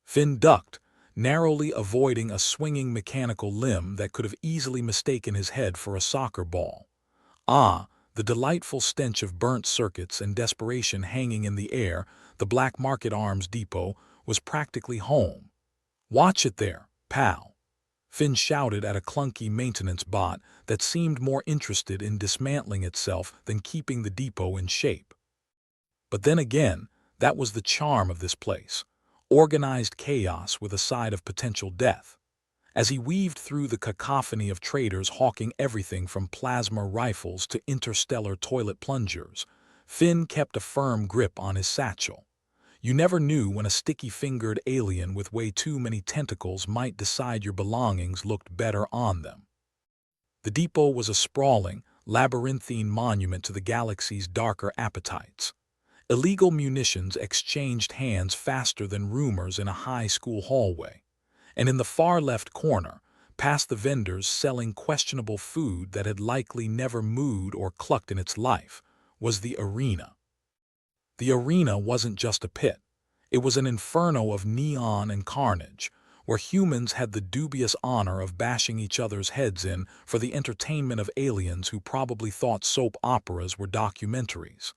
Finn ducked, narrowly avoiding a swinging mechanical limb that could have easily mistaken his head for a soccer ball. Ah, the delightful stench of burnt circuits and desperation hanging in the air. The Black Market Arms Depot was practically home. "Watch it there, pal," Finn shouted at a clunky maintenance bot that seemed more interested in dismantling itself than keeping the depot in shape. But then again, that was the charm of this place. Organized chaos with a side of potential death. As he weaved through the cacophony of traders hawking everything from plasma rifles to interstellar toilet plungers, Finn kept a firm grip on his satchel. You never knew when a sticky-fingered alien with way too many tentacles might decide your belongings looked better on them. The depot was a sprawling, labyrinthine monument to the galaxy's darker appetites. Illegal munitions exchanged hands faster than rumors in a high school hallway. And in the far left corner, past the vendors selling questionable food that had likely never mooed or clucked in its life, was the arena. The arena wasn't just a pit. It was an inferno of neon and carnage, where humans had the dubious honor of bashing each other's heads in for the entertainment of aliens who probably thought soap operas were documentaries.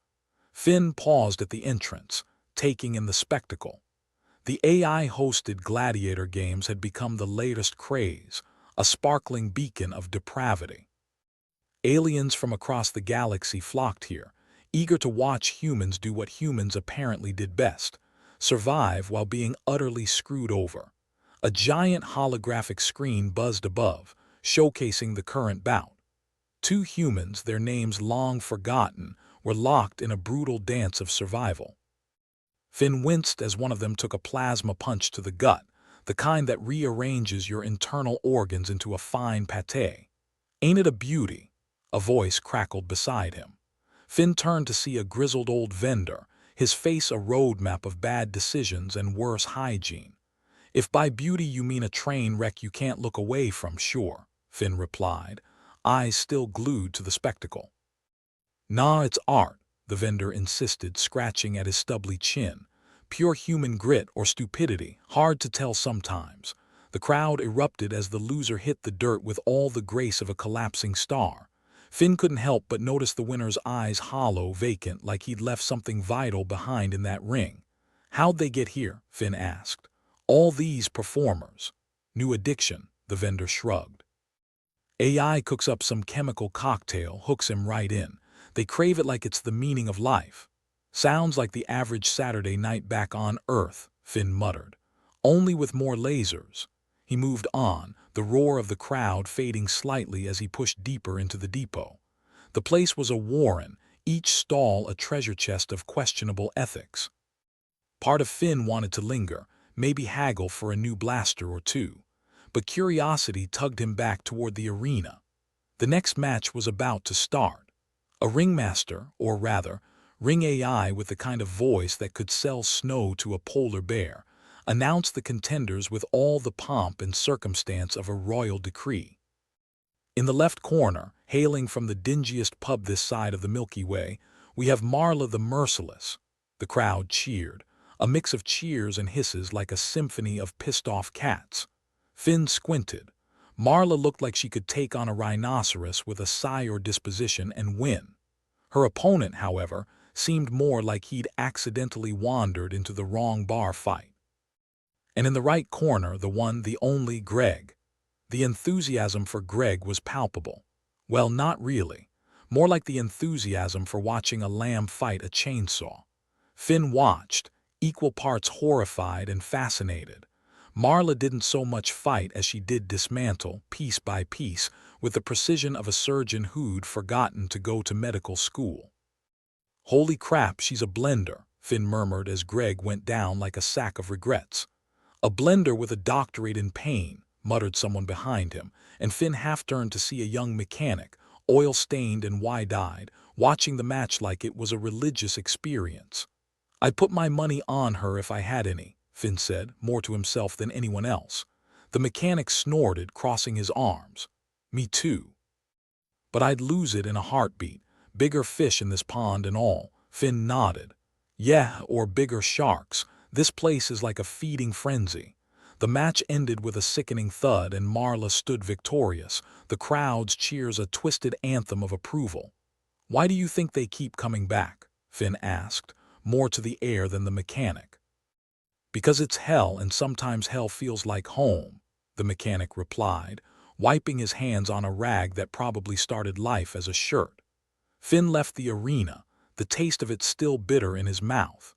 Finn paused at the entrance, taking in the spectacle. The AI-hosted Gladiator games had become the latest craze, a sparkling beacon of depravity. Aliens from across the galaxy flocked here, eager to watch humans do what humans apparently did best: survive while being utterly screwed over. A giant holographic screen buzzed above, showcasing the current bout. Two humans, their names long forgotten, were locked in a brutal dance of survival. Finn winced as one of them took a plasma punch to the gut, the kind that rearranges your internal organs into a fine pâté. "Ain't it a beauty?" a voice crackled beside him. Finn turned to see a grizzled old vendor, his face a roadmap of bad decisions and worse hygiene. "If by beauty you mean a train wreck you can't look away from, sure," Finn replied, eyes still glued to the spectacle. "Nah, it's art," the vendor insisted, scratching at his stubbly chin. "Pure human grit or stupidity, hard to tell sometimes." The crowd erupted as the loser hit the dirt with all the grace of a collapsing star. Finn couldn't help but notice the winner's eyes hollow, vacant, like he'd left something vital behind in that ring. "How'd they get here?" Finn asked. "All these performers." "New addiction," the vendor shrugged. "AI cooks up some chemical cocktail, hooks him right in. They crave it like it's the meaning of life." "Sounds like the average Saturday night back on Earth," Finn muttered. "Only with more lasers." He moved on, the roar of the crowd fading slightly as he pushed deeper into the depot. The place was a warren, each stall a treasure chest of questionable ethics. Part of Finn wanted to linger, maybe haggle for a new blaster or two. But curiosity tugged him back toward the arena. The next match was about to start. A ringmaster, or rather, ring AI with the kind of voice that could sell snow to a polar bear, announced the contenders with all the pomp and circumstance of a royal decree. In the left corner, hailing from the dingiest pub this side of the Milky Way, we have Marla the Merciless. The crowd cheered, a mix of cheers and hisses like a symphony of pissed-off cats. Finn squinted. Marla looked like she could take on a rhinoceros with a sire disposition and win. Her opponent, however, seemed more like he'd accidentally wandered into the wrong bar fight. And in the right corner, the one, the only Greg. The enthusiasm for Greg was palpable. Well, not really. More like the enthusiasm for watching a lamb fight a chainsaw. Finn watched, equal parts horrified and fascinated. Marla didn't so much fight as she did dismantle, piece by piece, with the precision of a surgeon who'd forgotten to go to medical school. "Holy crap, she's a blender," Finn murmured as Greg went down like a sack of regrets. "A blender with a doctorate in pain," muttered someone behind him, and Finn half-turned to see a young mechanic, oil-stained and wide-eyed, watching the match like it was a religious experience. "I'd put my money on her if I had any," Finn said, more to himself than anyone else. The mechanic snorted, crossing his arms. "Me too. But I'd lose it in a heartbeat. Bigger fish in this pond and all." Finn nodded. "Yeah, or bigger sharks. This place is like a feeding frenzy. The match ended with a sickening thud and Marla stood victorious, the crowd's cheers a twisted anthem of approval. "Why do you think they keep coming back?" Finn asked, more to the air than the mechanic. "Because it's hell and sometimes hell feels like home," the mechanic replied, wiping his hands on a rag that probably started life as a shirt. Finn left the arena, the taste of it still bitter in his mouth.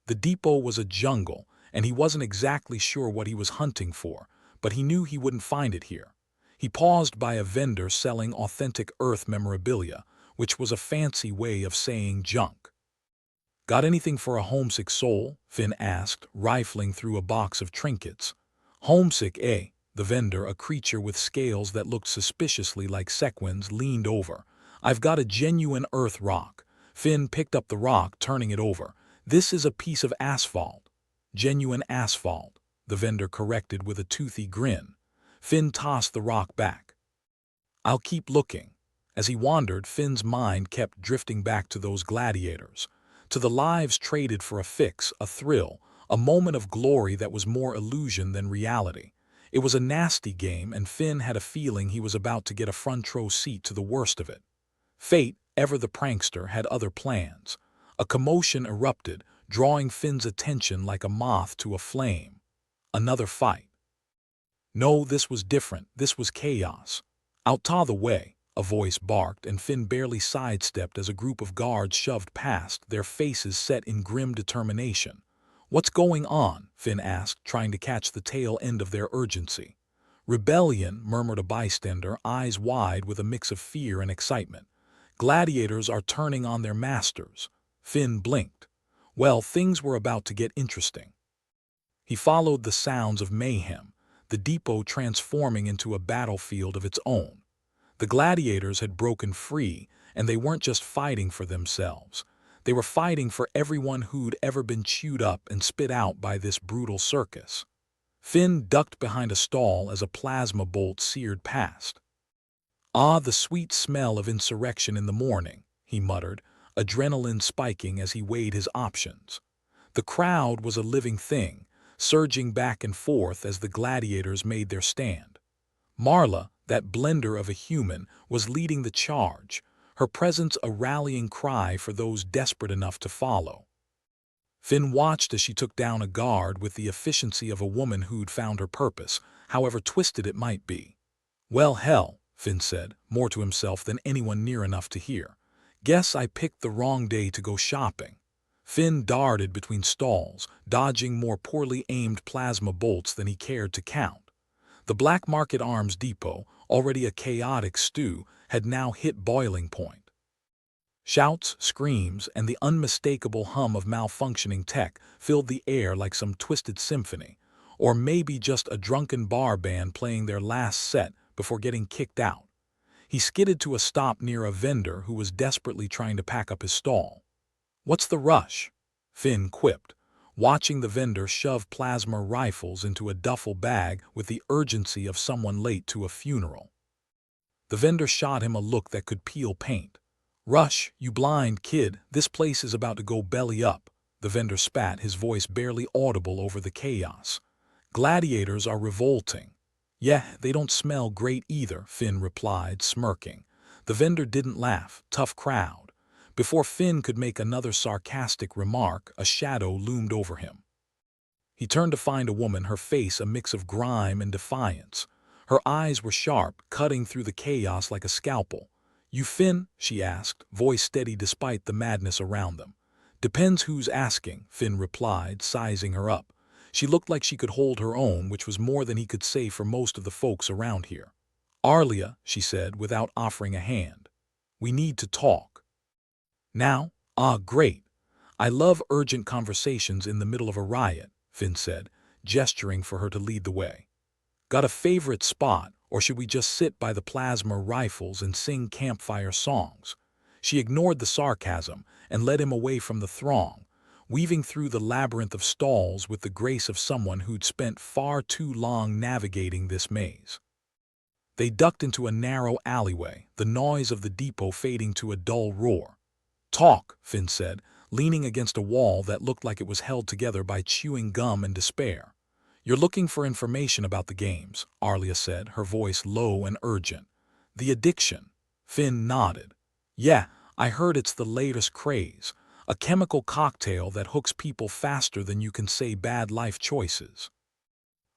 The depot was a jungle, and he wasn't exactly sure what he was hunting for, but he knew he wouldn't find it here. He paused by a vendor selling authentic Earth memorabilia, which was a fancy way of saying junk. "Got anything for a homesick soul?" Finn asked, rifling through a box of trinkets. "Homesick, eh?" The vendor, a creature with scales that looked suspiciously like sequins, leaned over. "I've got a genuine Earth rock." Finn picked up the rock, turning it over. "This is a piece of asphalt." "Genuine asphalt," the vendor corrected with a toothy grin. Finn tossed the rock back. "I'll keep looking." As he wandered, Finn's mind kept drifting back to those gladiators, to the lives traded for a fix, a thrill, a moment of glory that was more illusion than reality. It was a nasty game, and Finn had a feeling he was about to get a front-row seat to the worst of it. Fate, ever the prankster, had other plans. A commotion erupted, drawing Finn's attention like a moth to a flame. Another fight. No, this was different. This was chaos. "Out the way," a voice barked, and Finn barely sidestepped as a group of guards shoved past, their faces set in grim determination. "What's going on?" Finn asked, trying to catch the tail end of their urgency. "Rebellion," murmured a bystander, eyes wide with a mix of fear and excitement. "Gladiators are turning on their masters." Finn blinked. Well, things were about to get interesting. He followed the sounds of mayhem, the depot transforming into a battlefield of its own. The gladiators had broken free, and they weren't just fighting for themselves. They were fighting for everyone who'd ever been chewed up and spit out by this brutal circus. Finn ducked behind a stall as a plasma bolt seared past. "Ah, the sweet smell of insurrection in the morning," he muttered, adrenaline spiking as he weighed his options. The crowd was a living thing, surging back and forth as the gladiators made their stand. Marla, that blender of a human, was leading the charge, her presence a rallying cry for those desperate enough to follow. Finn watched as she took down a guard with the efficiency of a woman who'd found her purpose, however twisted it might be. "Well, hell," Finn said, more to himself than anyone near enough to hear. "Guess I picked the wrong day to go shopping." Finn darted between stalls, dodging more poorly aimed plasma bolts than he cared to count. The Black Market Arms Depot, already a chaotic stew, had now hit boiling point. Shouts, screams, and the unmistakable hum of malfunctioning tech filled the air like some twisted symphony, or maybe just a drunken bar band playing their last set before getting kicked out. He skidded to a stop near a vendor who was desperately trying to pack up his stall. "What's the rush?" Finn quipped, watching the vendor shove plasma rifles into a duffel bag with the urgency of someone late to a funeral. The vendor shot him a look that could peel paint. "Rush, you blind kid, this place is about to go belly up," the vendor spat, his voice barely audible over the chaos. "Gladiators are revolting." "Yeah, they don't smell great either," Finn replied, smirking. The vendor didn't laugh, tough crowd. Before Finn could make another sarcastic remark, a shadow loomed over him. He turned to find a woman, her face a mix of grime and defiance. Her eyes were sharp, cutting through the chaos like a scalpel. "You Finn?" she asked, voice steady despite the madness around them. "Depends who's asking," Finn replied, sizing her up. She looked like she could hold her own, which was more than he could say for most of the folks around here. "Arlia," she said, without offering a hand. "We need to talk." "Now? Ah, great. I love urgent conversations in the middle of a riot," Finn said, gesturing for her to lead the way. "Got a favorite spot, or should we just sit by the plasma rifles and sing campfire songs?" She ignored the sarcasm and led him away from the throng, weaving through the labyrinth of stalls with the grace of someone who'd spent far too long navigating this maze. They ducked into a narrow alleyway, the noise of the depot fading to a dull roar. "Talk," Finn said, leaning against a wall that looked like it was held together by chewing gum and despair. "You're looking for information about the games," Arlia said, her voice low and urgent. "The addiction." Finn nodded. "Yeah, I heard it's the latest craze. A chemical cocktail that hooks people faster than you can say bad life choices."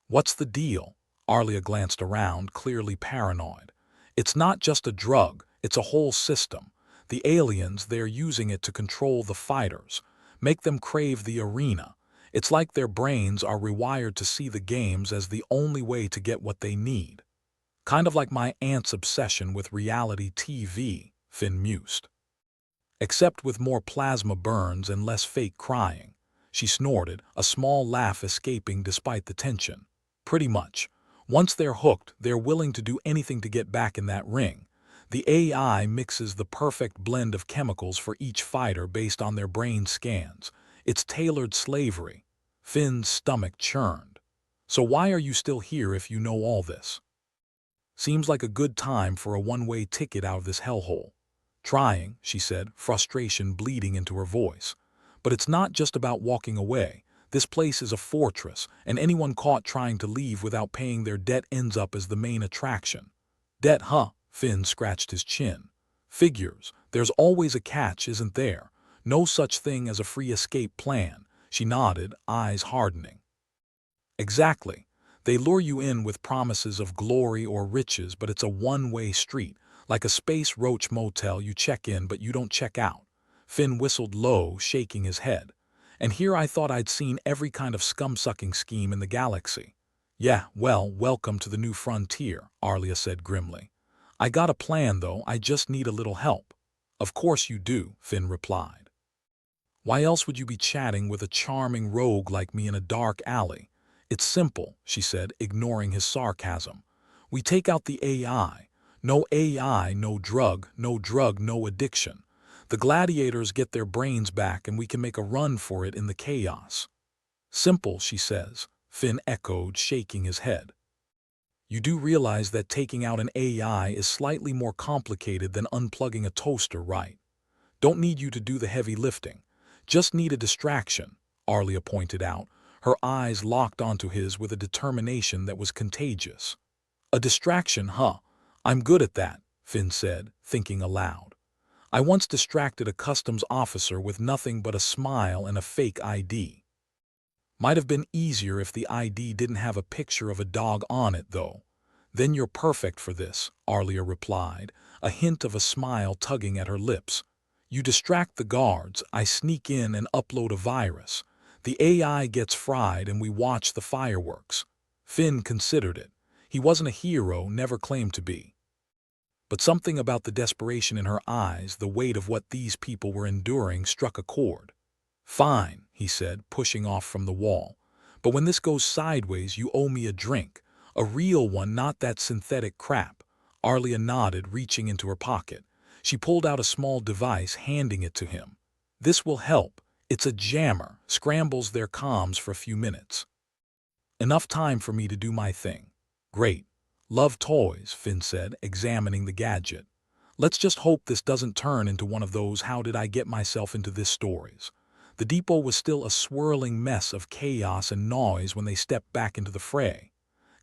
"What's the deal?" Arlia glanced around, clearly paranoid. "It's not just a drug, it's a whole system. The aliens, they're using it to control the fighters, make them crave the arena. It's like their brains are rewired to see the games as the only way to get what they need. Kind of like my aunt's obsession with reality TV," Finn mused. "Except with more plasma burns and less fake crying." She snorted, a small laugh escaping despite the tension. "Pretty much. Once they're hooked, they're willing to do anything to get back in that ring. The AI mixes the perfect blend of chemicals for each fighter based on their brain scans. It's tailored slavery." Finn's stomach churned. "So why are you still here if you know all this?" "Seems like a good time for a one-way ticket out of this hellhole." "Trying," she said, frustration bleeding into her voice. "But it's not just about walking away. This place is a fortress, and anyone caught trying to leave without paying their debt ends up as the main attraction." "Debt, huh?" Finn scratched his chin. "Figures. There's always a catch, isn't there? No such thing as a free escape plan." She nodded, eyes hardening. "Exactly. They lure you in with promises of glory or riches, but it's a one-way street. Like a space roach motel, you check in but you don't check out." Finn whistled low, shaking his head. "And here I thought I'd seen every kind of scum-sucking scheme in the galaxy." "Yeah, well, welcome to the new frontier," Arlia said grimly. "I got a plan, though. I just need a little help." "Of course you do," Finn replied. "Why else would you be chatting with a charming rogue like me in a dark alley?" "It's simple," she said, ignoring his sarcasm. "We take out the AI. No AI, no drug, no addiction. The gladiators get their brains back and we can make a run for it in the chaos." "Simple," she says, Finn echoed, shaking his head. "You do realize that taking out an AI is slightly more complicated than unplugging a toaster, right? Don't need you to do the heavy lifting. Just need a distraction," Arlia pointed out, her eyes locked onto his with a determination that was contagious. "A distraction, huh? I'm good at that," Finn said, thinking aloud. "I once distracted a customs officer with nothing but a smile and a fake ID. Might have been easier if the ID didn't have a picture of a dog on it, though." "Then you're perfect for this," Arlia replied, a hint of a smile tugging at her lips. "You distract the guards, I sneak in and upload a virus. The AI gets fried and we watch the fireworks." Finn considered it. He wasn't a hero, never claimed to be. But something about the desperation in her eyes, the weight of what these people were enduring, struck a chord. "Fine," he said, pushing off from the wall. "But when this goes sideways, you owe me a drink. A real one, not that synthetic crap." Arlia nodded, reaching into her pocket. She pulled out a small device, handing it to him. "This will help. It's a jammer, scrambles their comms for a few minutes. Enough time for me to do my thing." "Great. Love toys," Finn said, examining the gadget. "Let's just hope this doesn't turn into one of those how did I get myself into this stories." The depot was still a swirling mess of chaos and noise when they stepped back into the fray.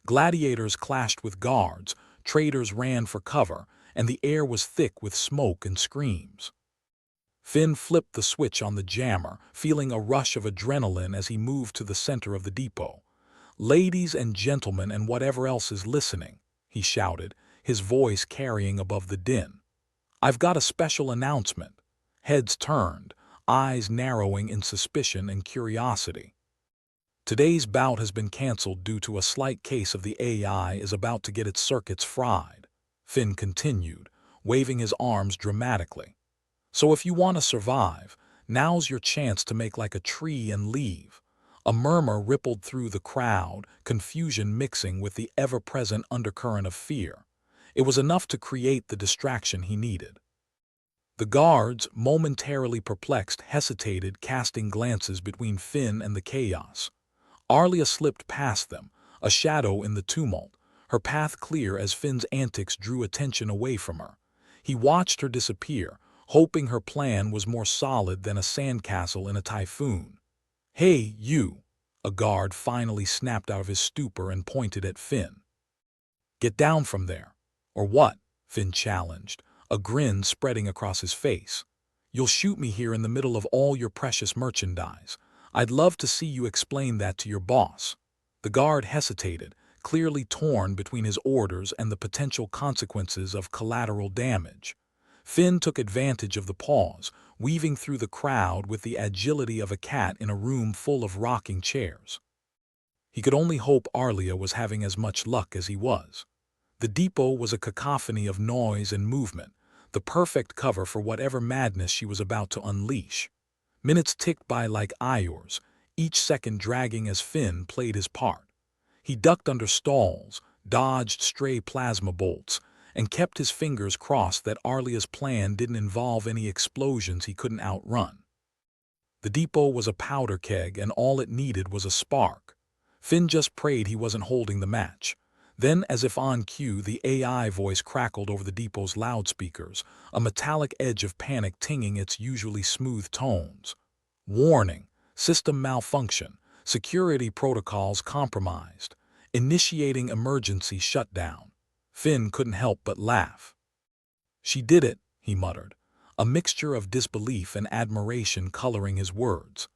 Gladiators clashed with guards, traders ran for cover, and the air was thick with smoke and screams. Finn flipped the switch on the jammer, feeling a rush of adrenaline as he moved to the center of the depot. "Ladies and gentlemen and whatever else is listening," he shouted, his voice carrying above the din. "I've got a special announcement." Heads turned, eyes narrowing in suspicion and curiosity. "Today's bout has been canceled due to a slight case of the AI is about to get its circuits fried," Finn continued, waving his arms dramatically. "So if you want to survive, now's your chance to make like a tree and leave." A murmur rippled through the crowd, confusion mixing with the ever-present undercurrent of fear. It was enough to create the distraction he needed. The guards, momentarily perplexed, hesitated, casting glances between Finn and the chaos. Arlia slipped past them, a shadow in the tumult, her path clear as Finn's antics drew attention away from her. He watched her disappear, hoping her plan was more solid than a sandcastle in a typhoon. "Hey, you!" A guard finally snapped out of his stupor and pointed at Finn. "Get down from there." "Or what?" Finn challenged, a grin spreading across his face. "You'll shoot me here in the middle of all your precious merchandise. I'd love to see you explain that to your boss." The guard hesitated, clearly torn between his orders and the potential consequences of collateral damage. Finn took advantage of the pause, weaving through the crowd with the agility of a cat in a room full of rocking chairs. He could only hope Arlia was having as much luck as he was. The depot was a cacophony of noise and movement, the perfect cover for whatever madness she was about to unleash. Minutes ticked by like hours, each second dragging as Finn played his part. He ducked under stalls, dodged stray plasma bolts, and kept his fingers crossed that Arlia's plan didn't involve any explosions he couldn't outrun. The depot was a powder keg, and all it needed was a spark. Finn just prayed he wasn't holding the match. Then, as if on cue, the AI voice crackled over the depot's loudspeakers, a metallic edge of panic tinging its usually smooth tones. "Warning, system malfunction, security protocols compromised, initiating emergency shutdown." Finn couldn't help but laugh. "She did it," he muttered, a mixture of disbelief and admiration coloring his words.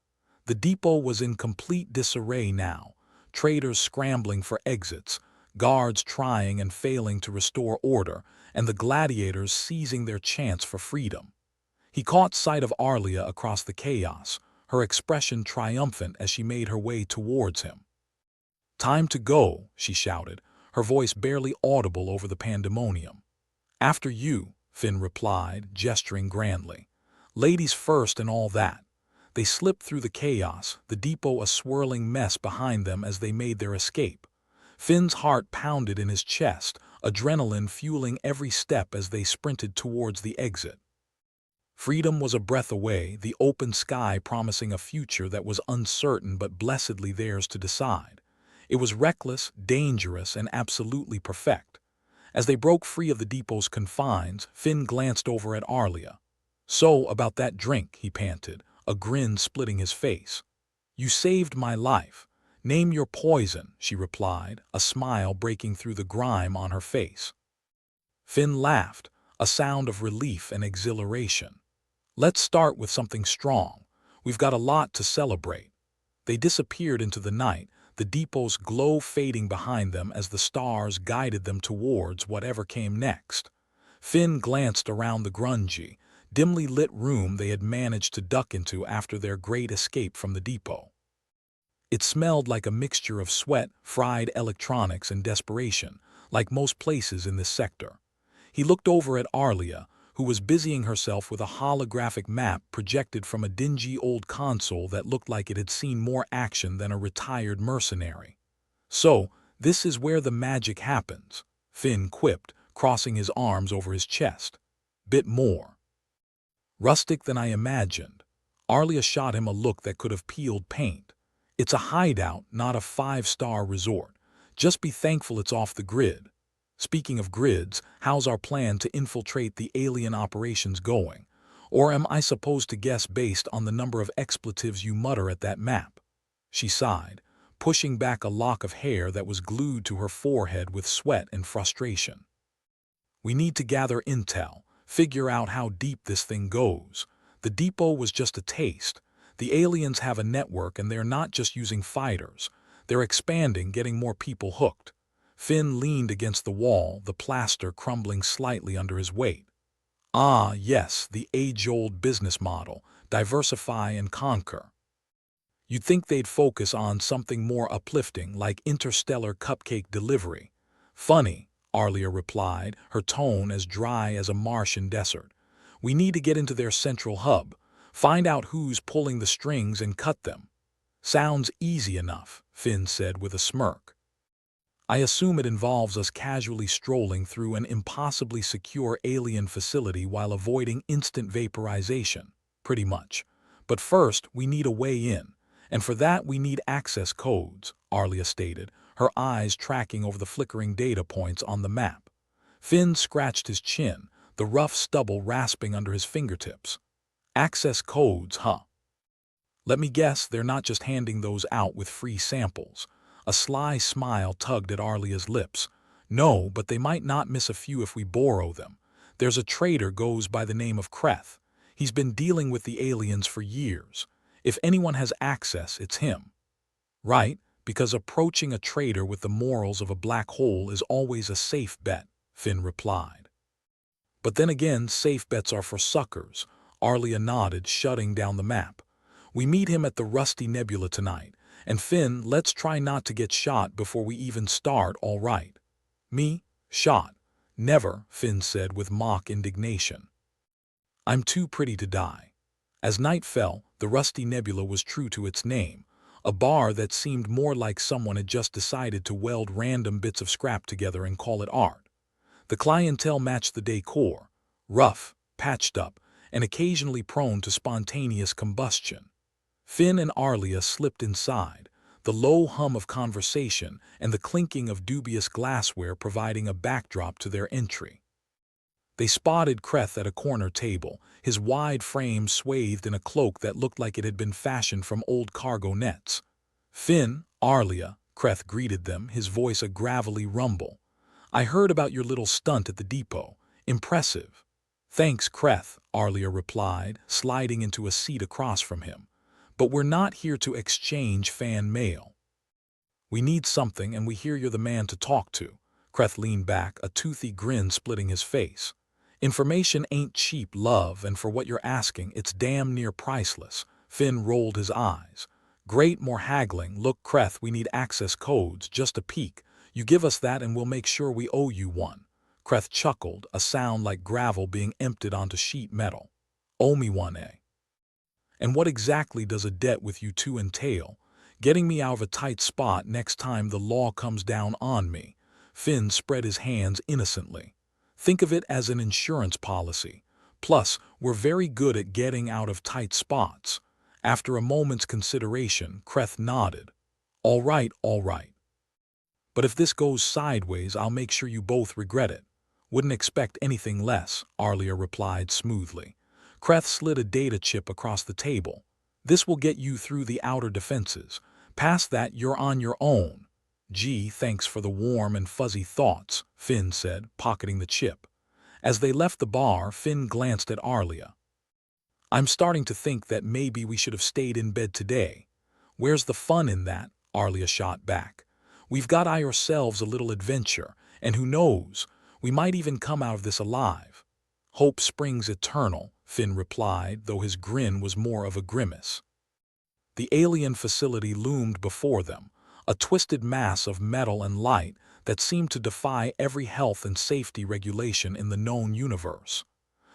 The depot was in complete disarray now, traders scrambling for exits, guards trying and failing to restore order, and the gladiators seizing their chance for freedom. He caught sight of Arlia across the chaos, her expression triumphant as she made her way towards him. "Time to go," she shouted, her voice barely audible over the pandemonium. "After you," Finn replied, gesturing grandly. "Ladies first and all that." They slipped through the chaos, the depot a swirling mess behind them as they made their escape. Finn's heart pounded in his chest, adrenaline fueling every step as they sprinted towards the exit. Freedom was a breath away, the open sky promising a future that was uncertain but blessedly theirs to decide. It was reckless, dangerous, and absolutely perfect. As they broke free of the depot's confines, Finn glanced over at Arlia. "So, about that drink," he panted, a grin splitting his face. "You saved my life. Name your poison," she replied, a smile breaking through the grime on her face. Finn laughed, a sound of relief and exhilaration. "Let's start with something strong. We've got a lot to celebrate." They disappeared into the night, the depot's glow fading behind them as the stars guided them towards whatever came next. Finn glanced around the grungy, dimly lit room they had managed to duck into after their great escape from the depot. It smelled like a mixture of sweat, fried electronics, and desperation, like most places in this sector. He looked over at Arlia, who was busying herself with a holographic map projected from a dingy old console that looked like it had seen more action than a retired mercenary. "So, this is where the magic happens," Finn quipped, crossing his arms over his chest. "Bit more rustic than I imagined." Arlia shot him a look that could have peeled paint. "It's a hideout, not a five-star resort. Just be thankful it's off the grid." "Speaking of grids, how's our plan to infiltrate the alien operations going? Or am I supposed to guess based on the number of expletives you mutter at that map?" She sighed, pushing back a lock of hair that was glued to her forehead with sweat and frustration. "We need to gather intel, figure out how deep this thing goes. The depot was just a taste. The aliens have a network, and they're not just using fighters. They're expanding, getting more people hooked." Finn leaned against the wall, the plaster crumbling slightly under his weight. "Ah, yes, the age-old business model, diversify and conquer." "You'd think they'd focus on something more uplifting, like interstellar cupcake delivery." "Funny," Arlia replied, her tone as dry as a Martian desert. "We need to get into their central hub, find out who's pulling the strings and cut them." "Sounds easy enough," Finn said with a smirk. "I assume it involves us casually strolling through an impossibly secure alien facility while avoiding instant vaporization." "Pretty much. But first, we need a way in, and for that we need access codes," Arlia stated, her eyes tracking over the flickering data points on the map. Finn scratched his chin, the rough stubble rasping under his fingertips. Access codes, huh? Let me guess they're not just handing those out with free samples. A sly smile tugged at Arlia's lips. No, but they might not miss a few if we borrow them. There's a trader goes by the name of Kreth. He's been dealing with the aliens for years. If anyone has access, it's him. Right, because approaching a trader with the morals of a black hole is always a safe bet, Finn replied. But then again, safe bets are for suckers. Arlia nodded, shutting down the map. We meet him at the Rusty Nebula tonight, and Finn, let's try not to get shot before we even start, all right? Me? Shot? Never, Finn said with mock indignation. I'm too pretty to die. As night fell, the Rusty Nebula was true to its name, a bar that seemed more like someone had just decided to weld random bits of scrap together and call it art. The clientele matched the decor, rough, patched up, and occasionally prone to spontaneous combustion. Finn and Arlia slipped inside, the low hum of conversation and the clinking of dubious glassware providing a backdrop to their entry. They spotted Kreth at a corner table, his wide frame swathed in a cloak that looked like it had been fashioned from old cargo nets. Finn, Arlia, Kreth greeted them, his voice a gravelly rumble. I heard about your little stunt at the depot. Impressive. Thanks, Kreth, Arlia replied, sliding into a seat across from him. But we're not here to exchange fan mail. We need something, and we hear you're the man to talk to. Kreth leaned back, a toothy grin splitting his face. Information ain't cheap, love, and for what you're asking, it's damn near priceless. Finn rolled his eyes. Great, more haggling. Look, Kreth, we need access codes, just a peek. You give us that and we'll make sure we owe you one. Kreth chuckled, a sound like gravel being emptied onto sheet metal. Owe me one, eh? And what exactly does a debt with you two entail? Getting me out of a tight spot next time the law comes down on me. Finn spread his hands innocently. Think of it as an insurance policy. Plus, we're very good at getting out of tight spots. After a moment's consideration, Kreth nodded. All right, all right. But if this goes sideways, I'll make sure you both regret it. Wouldn't expect anything less, Arlia replied smoothly. Kreth slid a data chip across the table. This will get you through the outer defenses. Past that, you're on your own. Gee, thanks for the warm and fuzzy thoughts, Finn said, pocketing the chip. As they left the bar, Finn glanced at Arlia. I'm starting to think that maybe we should have stayed in bed today. Where's the fun in that? Arlia shot back. We've got ourselves a little adventure, and who knows, we might even come out of this alive. Hope springs eternal, Finn replied, though his grin was more of a grimace. The alien facility loomed before them, a twisted mass of metal and light that seemed to defy every health and safety regulation in the known universe.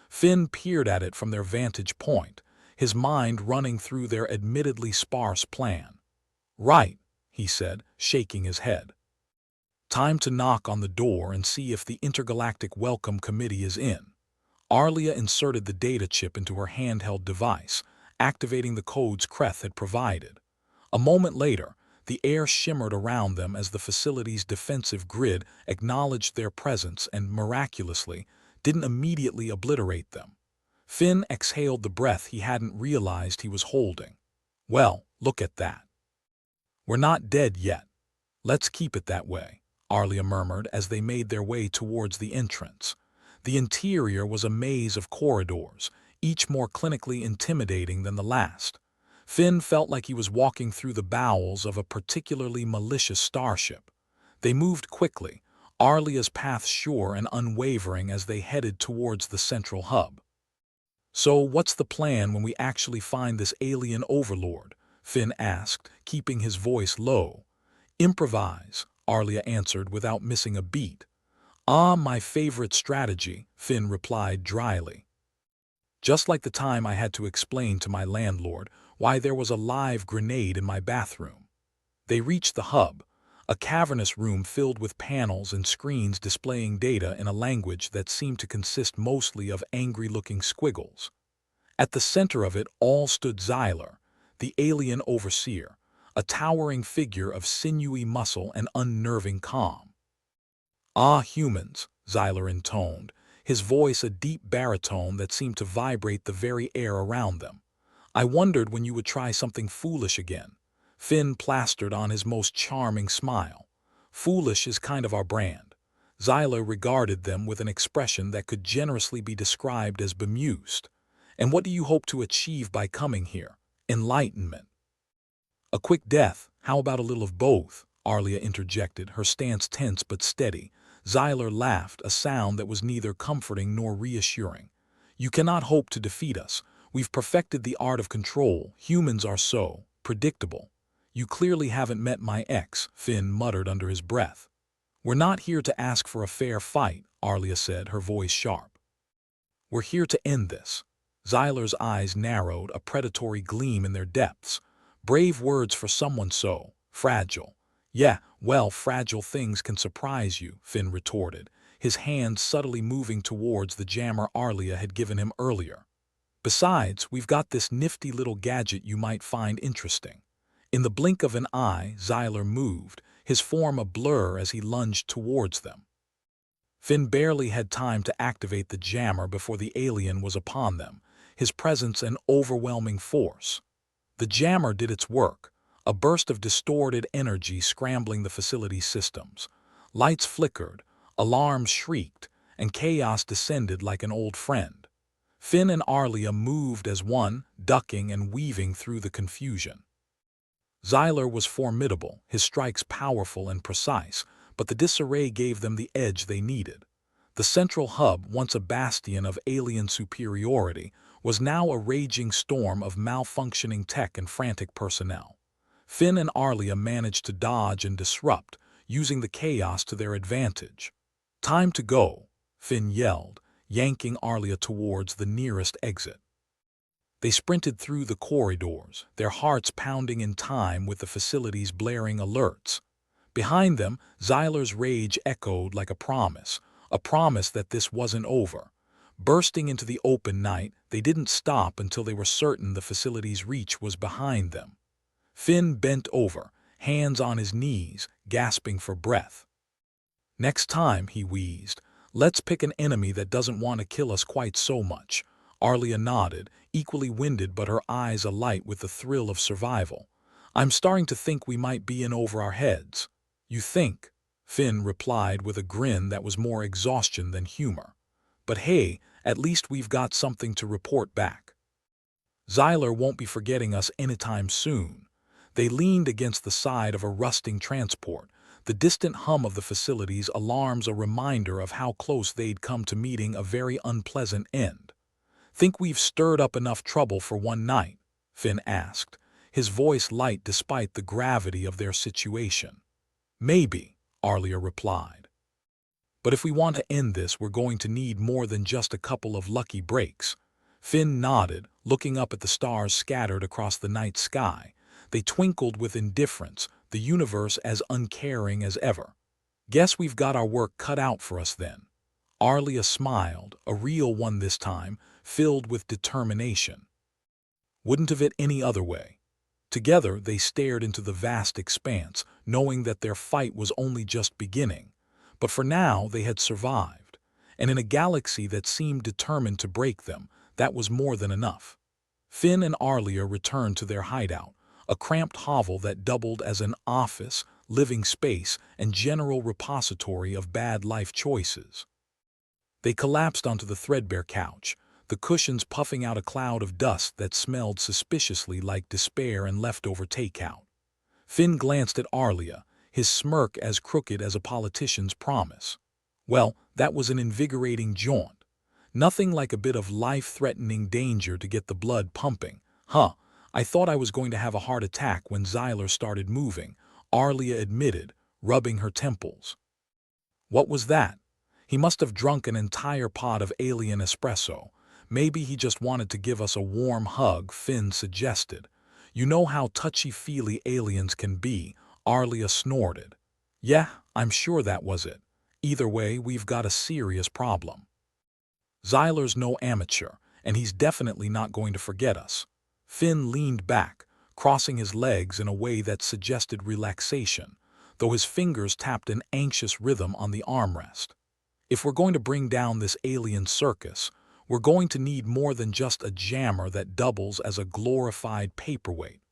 Finn peered at it from their vantage point, his mind running through their admittedly sparse plan. Right, he said, shaking his head. Time to knock on the door and see if the Intergalactic Welcome Committee is in. Arlia inserted the data chip into her handheld device, activating the codes Kreth had provided. A moment later, the air shimmered around them as the facility's defensive grid acknowledged their presence and, miraculously, didn't immediately obliterate them. Finn exhaled the breath he hadn't realized he was holding. Well, look at that. We're not dead yet. Let's keep it that way, Arlia murmured as they made their way towards the entrance. The interior was a maze of corridors, each more clinically intimidating than the last. Finn felt like he was walking through the bowels of a particularly malicious starship. They moved quickly, Arlia's path sure and unwavering as they headed towards the central hub. So what's the plan when we actually find this alien overlord? Finn asked, keeping his voice low. Improvise, Arlia answered without missing a beat. Ah, my favorite strategy, Finn replied dryly. Just like the time I had to explain to my landlord why there was a live grenade in my bathroom. They reached the hub, a cavernous room filled with panels and screens displaying data in a language that seemed to consist mostly of angry-looking squiggles. At the center of it all stood Xyler, the alien overseer, a towering figure of sinewy muscle and unnerving calm. Ah, humans, Xyler intoned, his voice a deep baritone that seemed to vibrate the very air around them. "I wondered when you would try something foolish again." Finn plastered on his most charming smile. "Foolish is kind of our brand." Xyler regarded them with an expression that could generously be described as bemused. "And what do you hope to achieve by coming here?" "Enlightenment." "A quick death, how about a little of both?" Arlia interjected, her stance tense but steady. Xyler laughed, a sound that was neither comforting nor reassuring. "You cannot hope to defeat us. We've perfected the art of control. Humans are so predictable." "You clearly haven't met my ex," Finn muttered under his breath. "We're not here to ask for a fair fight," Arlia said, her voice sharp. "We're here to end this." Xyler's eyes narrowed, a predatory gleam in their depths. "Brave words for someone so fragile." "Yeah, well, fragile things can surprise you," Finn retorted, his hand subtly moving towards the jammer Arlia had given him earlier. "Besides, we've got this nifty little gadget you might find interesting." In the blink of an eye, Xyler moved, his form a blur as he lunged towards them. Finn barely had time to activate the jammer before the alien was upon them, his presence an overwhelming force. The jammer did its work, a burst of distorted energy scrambling the facility's systems. Lights flickered, alarms shrieked, and chaos descended like an old friend. Finn and Arlia moved as one, ducking and weaving through the confusion. Xyler was formidable, his strikes powerful and precise, but the disarray gave them the edge they needed. The central hub, once a bastion of alien superiority, was now a raging storm of malfunctioning tech and frantic personnel. Finn and Arlia managed to dodge and disrupt, using the chaos to their advantage. "Time to go," Finn yelled, yanking Arlia towards the nearest exit. They sprinted through the corridors, their hearts pounding in time with the facility's blaring alerts. Behind them, Xyler's rage echoed like a promise that this wasn't over. Bursting into the open night, they didn't stop until they were certain the facility's reach was behind them. Finn bent over, hands on his knees, gasping for breath. "Next time," he wheezed, "let's pick an enemy that doesn't want to kill us quite so much." Arlia nodded, equally winded but her eyes alight with the thrill of survival. "I'm starting to think we might be in over our heads." "You think?" Finn replied with a grin that was more exhaustion than humor. "But hey, at least we've got something to report back. Xyler won't be forgetting us anytime soon." They leaned against the side of a rusting transport, the distant hum of the facility's alarms a reminder of how close they'd come to meeting a very unpleasant end. "Think we've stirred up enough trouble for one night?" Finn asked, his voice light despite the gravity of their situation. "Maybe," Arlia replied. "But if we want to end this, we're going to need more than just a couple of lucky breaks." Finn nodded, looking up at the stars scattered across the night sky. They twinkled with indifference, the universe as uncaring as ever. "Guess we've got our work cut out for us then." Arlia smiled, a real one this time, filled with determination. "Wouldn't have it any other way." Together they stared into the vast expanse, knowing that their fight was only just beginning. But for now they had survived, and in a galaxy that seemed determined to break them, that was more than enough. Finn and Arlia returned to their hideout, a cramped hovel that doubled as an office, living space, and general repository of bad life choices. They collapsed onto the threadbare couch, the cushions puffing out a cloud of dust that smelled suspiciously like despair and leftover takeout. Finn glanced at Arlia, his smirk as crooked as a politician's promise. Well, that was an invigorating jaunt. Nothing like a bit of life-threatening danger to get the blood pumping. "Huh, I thought I was going to have a heart attack when Xyler started moving," Arlia admitted, rubbing her temples. "What was that?" "He must have drunk an entire pot of alien espresso. Maybe he just wanted to give us a warm hug," Finn suggested. "You know how touchy-feely aliens can be," Arlia snorted. "Yeah, I'm sure that was it. Either way, we've got a serious problem. Xyler's no amateur, and he's definitely not going to forget us." Finn leaned back, crossing his legs in a way that suggested relaxation, though his fingers tapped an anxious rhythm on the armrest. If we're going to bring down this alien circus, we're going to need more than just a jammer that doubles as a glorified paperweight.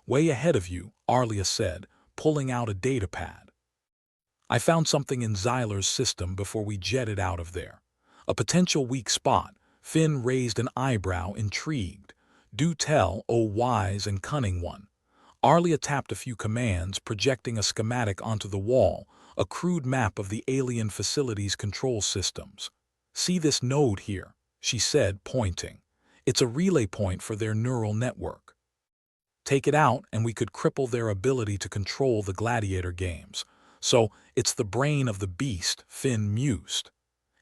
Way ahead of you, Arlia said, pulling out a datapad. I found something in Xyler's system before we jetted out of there. A potential weak spot. Finn raised an eyebrow, intrigued. Do tell, O wise and cunning one. Arlia tapped a few commands, projecting a schematic onto the wall, a crude map of the alien facility's control systems. See this node here, she said, pointing. It's a relay point for their neural network. Take it out and we could cripple their ability to control the Gladiator games. So, it's the brain of the beast, Finn mused.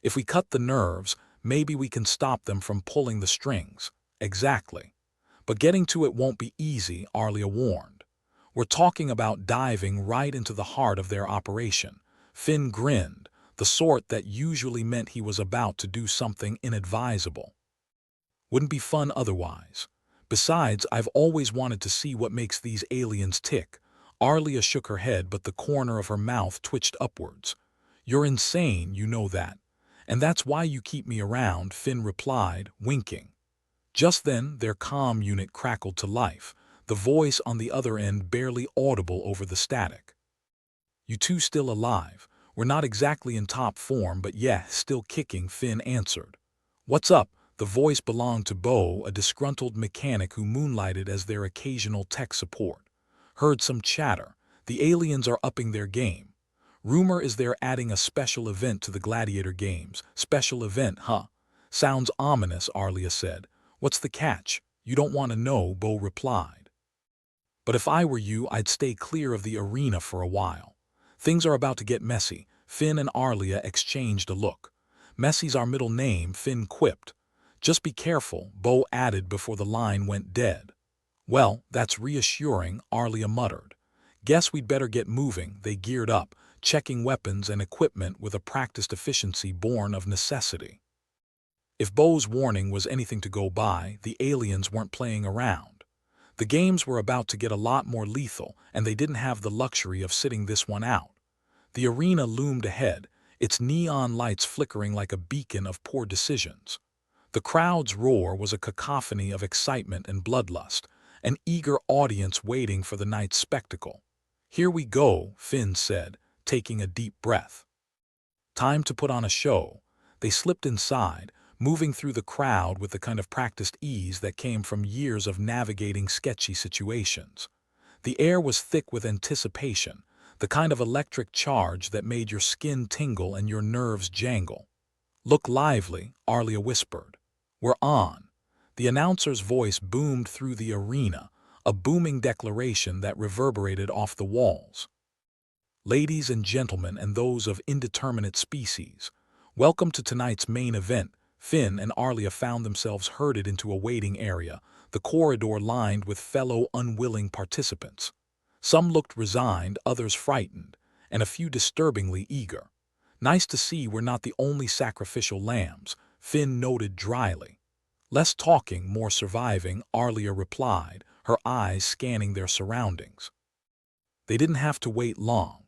If we cut the nerves, maybe we can stop them from pulling the strings. Exactly. But getting to it won't be easy, Arlia warned. We're talking about diving right into the heart of their operation. Finn grinned, the sort that usually meant he was about to do something inadvisable. Wouldn't be fun otherwise. Besides, I've always wanted to see what makes these aliens tick. Arlia shook her head, but the corner of her mouth twitched upwards. You're insane, you know that. And that's why you keep me around, Finn replied, winking. Just then, their comm unit crackled to life, the voice on the other end barely audible over the static. You two still alive. We're not exactly in top form, but yeah, still kicking, Finn answered. What's up? The voice belonged to Bo, a disgruntled mechanic who moonlighted as their occasional tech support. Heard some chatter. The aliens are upping their game. Rumor is they're adding a special event to the Gladiator games. Special event, huh? Sounds ominous, Arlia said. What's the catch? You don't want to know, Bo replied. But if I were you, I'd stay clear of the arena for a while. Things are about to get messy. Finn and Arlia exchanged a look. Messy's our middle name, Finn quipped. Just be careful, Bo added before the line went dead. Well, that's reassuring, Arlia muttered. Guess we'd better get moving. They geared up, checking weapons and equipment with a practiced efficiency born of necessity. If Bo's warning was anything to go by, the aliens weren't playing around. The games were about to get a lot more lethal, and they didn't have the luxury of sitting this one out. The arena loomed ahead, its neon lights flickering like a beacon of poor decisions. The crowd's roar was a cacophony of excitement and bloodlust, an eager audience waiting for the night's spectacle. Here we go, Finn said, taking a deep breath. Time to put on a show. They slipped inside, moving through the crowd with the kind of practiced ease that came from years of navigating sketchy situations. The air was thick with anticipation, the kind of electric charge that made your skin tingle and your nerves jangle. Look lively, Arlia whispered. We're on. The announcer's voice boomed through the arena, a booming declaration that reverberated off the walls. Ladies and gentlemen and those of indeterminate species, welcome to tonight's main event. Finn and Arlia found themselves herded into a waiting area, the corridor lined with fellow unwilling participants. Some looked resigned, others frightened, and a few disturbingly eager. Nice to see we're not the only sacrificial lambs, Finn noted dryly. Less talking, more surviving, Arlia replied, her eyes scanning their surroundings. They didn't have to wait long.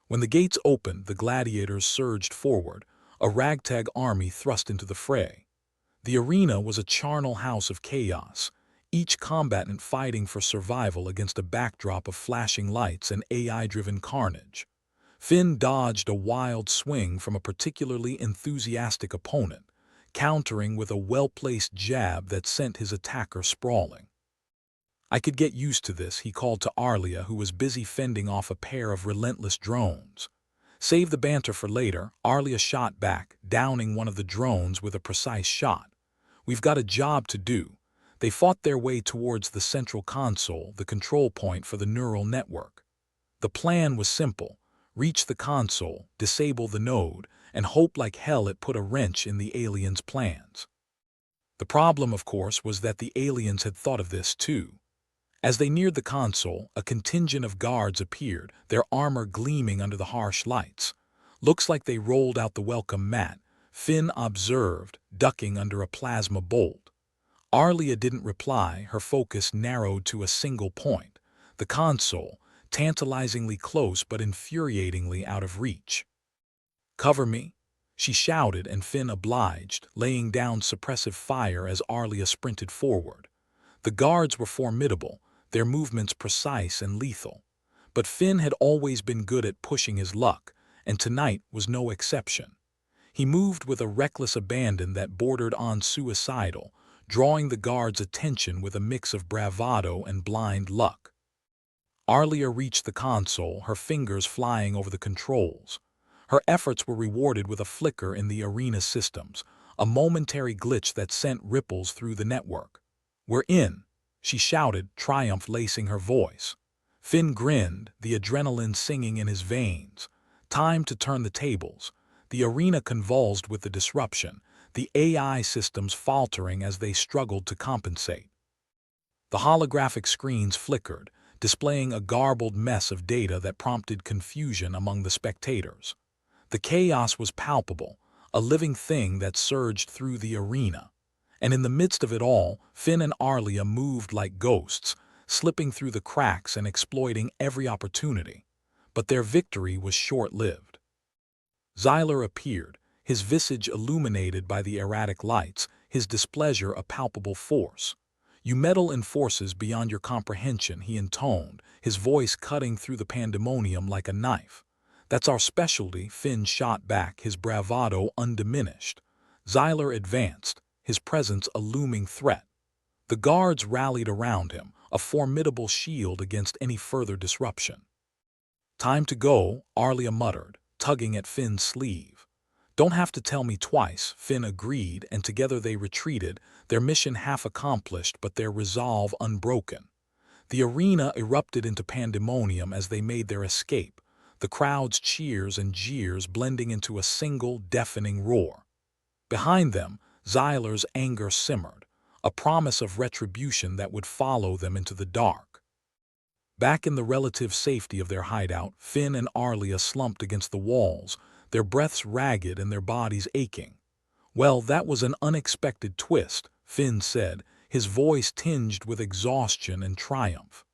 When the gates opened, the gladiators surged forward, a ragtag army thrust into the fray. The arena was a charnel house of chaos, each combatant fighting for survival against a backdrop of flashing lights and AI-driven carnage. Finn dodged a wild swing from a particularly enthusiastic opponent, countering with a well-placed jab that sent his attacker sprawling. I could get used to this, he called to Arlia, who was busy fending off a pair of relentless drones. Save the banter for later, Arlia shot back, downing one of the drones with a precise shot. We've got a job to do. They fought their way towards the central console, the control point for the neural network. The plan was simple. Reach the console, disable the node, and hope like hell it put a wrench in the aliens' plans. The problem, of course, was that the aliens had thought of this too. As they neared the console, a contingent of guards appeared, their armor gleaming under the harsh lights. Looks like they rolled out the welcome mat, Finn observed, ducking under a plasma bolt. Arlia didn't reply, her focus narrowed to a single point, the console, tantalizingly close but infuriatingly out of reach. Cover me? she shouted, and Finn obliged, laying down suppressive fire as Arlia sprinted forward. The guards were formidable, their movements precise and lethal. But Finn had always been good at pushing his luck, and tonight was no exception. He moved with a reckless abandon that bordered on suicidal, drawing the guards' attention with a mix of bravado and blind luck. Arlia reached the console, her fingers flying over the controls. Her efforts were rewarded with a flicker in the arena systems, a momentary glitch that sent ripples through the network. "We're in," she shouted, triumph lacing her voice. Finn grinned, the adrenaline singing in his veins. Time to turn the tables. The arena convulsed with the disruption, the AI systems faltering as they struggled to compensate. The holographic screens flickered, displaying a garbled mess of data that prompted confusion among the spectators. The chaos was palpable, a living thing that surged through the arena. And in the midst of it all, Finn and Arlia moved like ghosts, slipping through the cracks and exploiting every opportunity. But their victory was short-lived. Xyler appeared, his visage illuminated by the erratic lights, his displeasure a palpable force. "You meddle in forces beyond your comprehension," he intoned, his voice cutting through the pandemonium like a knife. "That's our specialty," Finn shot back, his bravado undiminished. Xyler advanced, his presence a looming threat. The guards rallied around him, a formidable shield against any further disruption. "Time to go," Arlia muttered, tugging at Finn's sleeve. "Don't have to tell me twice," Finn agreed, and together they retreated, their mission half accomplished but their resolve unbroken. The arena erupted into pandemonium as they made their escape, the crowd's cheers and jeers blending into a single deafening roar. Behind them, Xyler's anger simmered, a promise of retribution that would follow them into the dark. Back in the relative safety of their hideout, Finn and Arlia slumped against the walls, their breaths ragged and their bodies aching. "Well, that was an unexpected twist," Finn said, his voice tinged with exhaustion and triumph.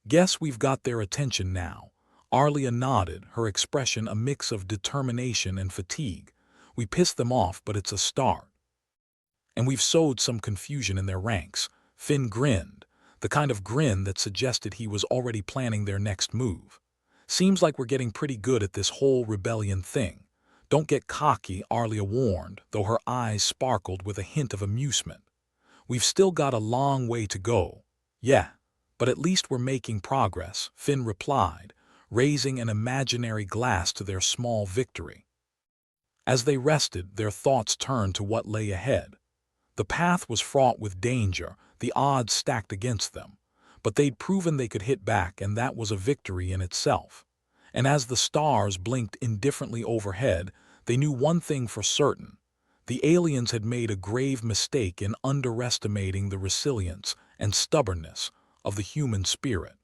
"Guess we've got their attention now." Arlia nodded, her expression a mix of determination and fatigue. "We pissed them off, but it's a start. And we've sowed some confusion in their ranks." Finn grinned, the kind of grin that suggested he was already planning their next move. "Seems like we're getting pretty good at this whole rebellion thing." "Don't get cocky," Arlia warned, though her eyes sparkled with a hint of amusement. "We've still got a long way to go." "Yeah, but at least we're making progress," Finn replied, raising an imaginary glass to their small victory. As they rested, their thoughts turned to what lay ahead. The path was fraught with danger, the odds stacked against them. But they'd proven they could hit back, and that was a victory in itself. And as the stars blinked indifferently overhead, they knew one thing for certain. The aliens had made a grave mistake in underestimating the resilience and stubbornness of the human spirit.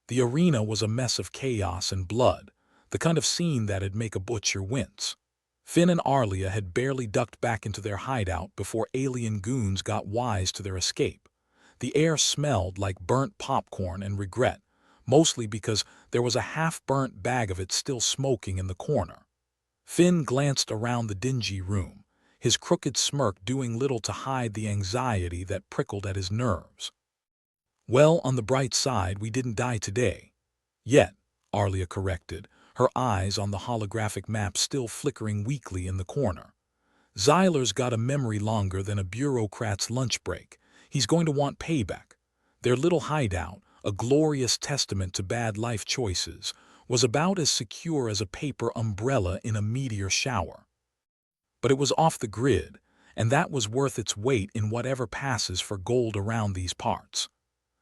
The arena was a mess of chaos and blood, the kind of scene that'd make a butcher wince. Finn and Arlia had barely ducked back into their hideout before alien goons got wise to their escape. The air smelled like burnt popcorn and regret, mostly because there was a half-burnt bag of it still smoking in the corner. Finn glanced around the dingy room, his crooked smirk doing little to hide the anxiety that prickled at his nerves. "Well, on the bright side, we didn't die today." "Yet," Arlia corrected, her eyes on the holographic map still flickering weakly in the corner. "Xyler's got a memory longer than a bureaucrat's lunch break. He's going to want payback." Their little hideout, a glorious testament to bad life choices, was about as secure as a paper umbrella in a meteor shower. But it was off the grid, and that was worth its weight in whatever passes for gold around these parts.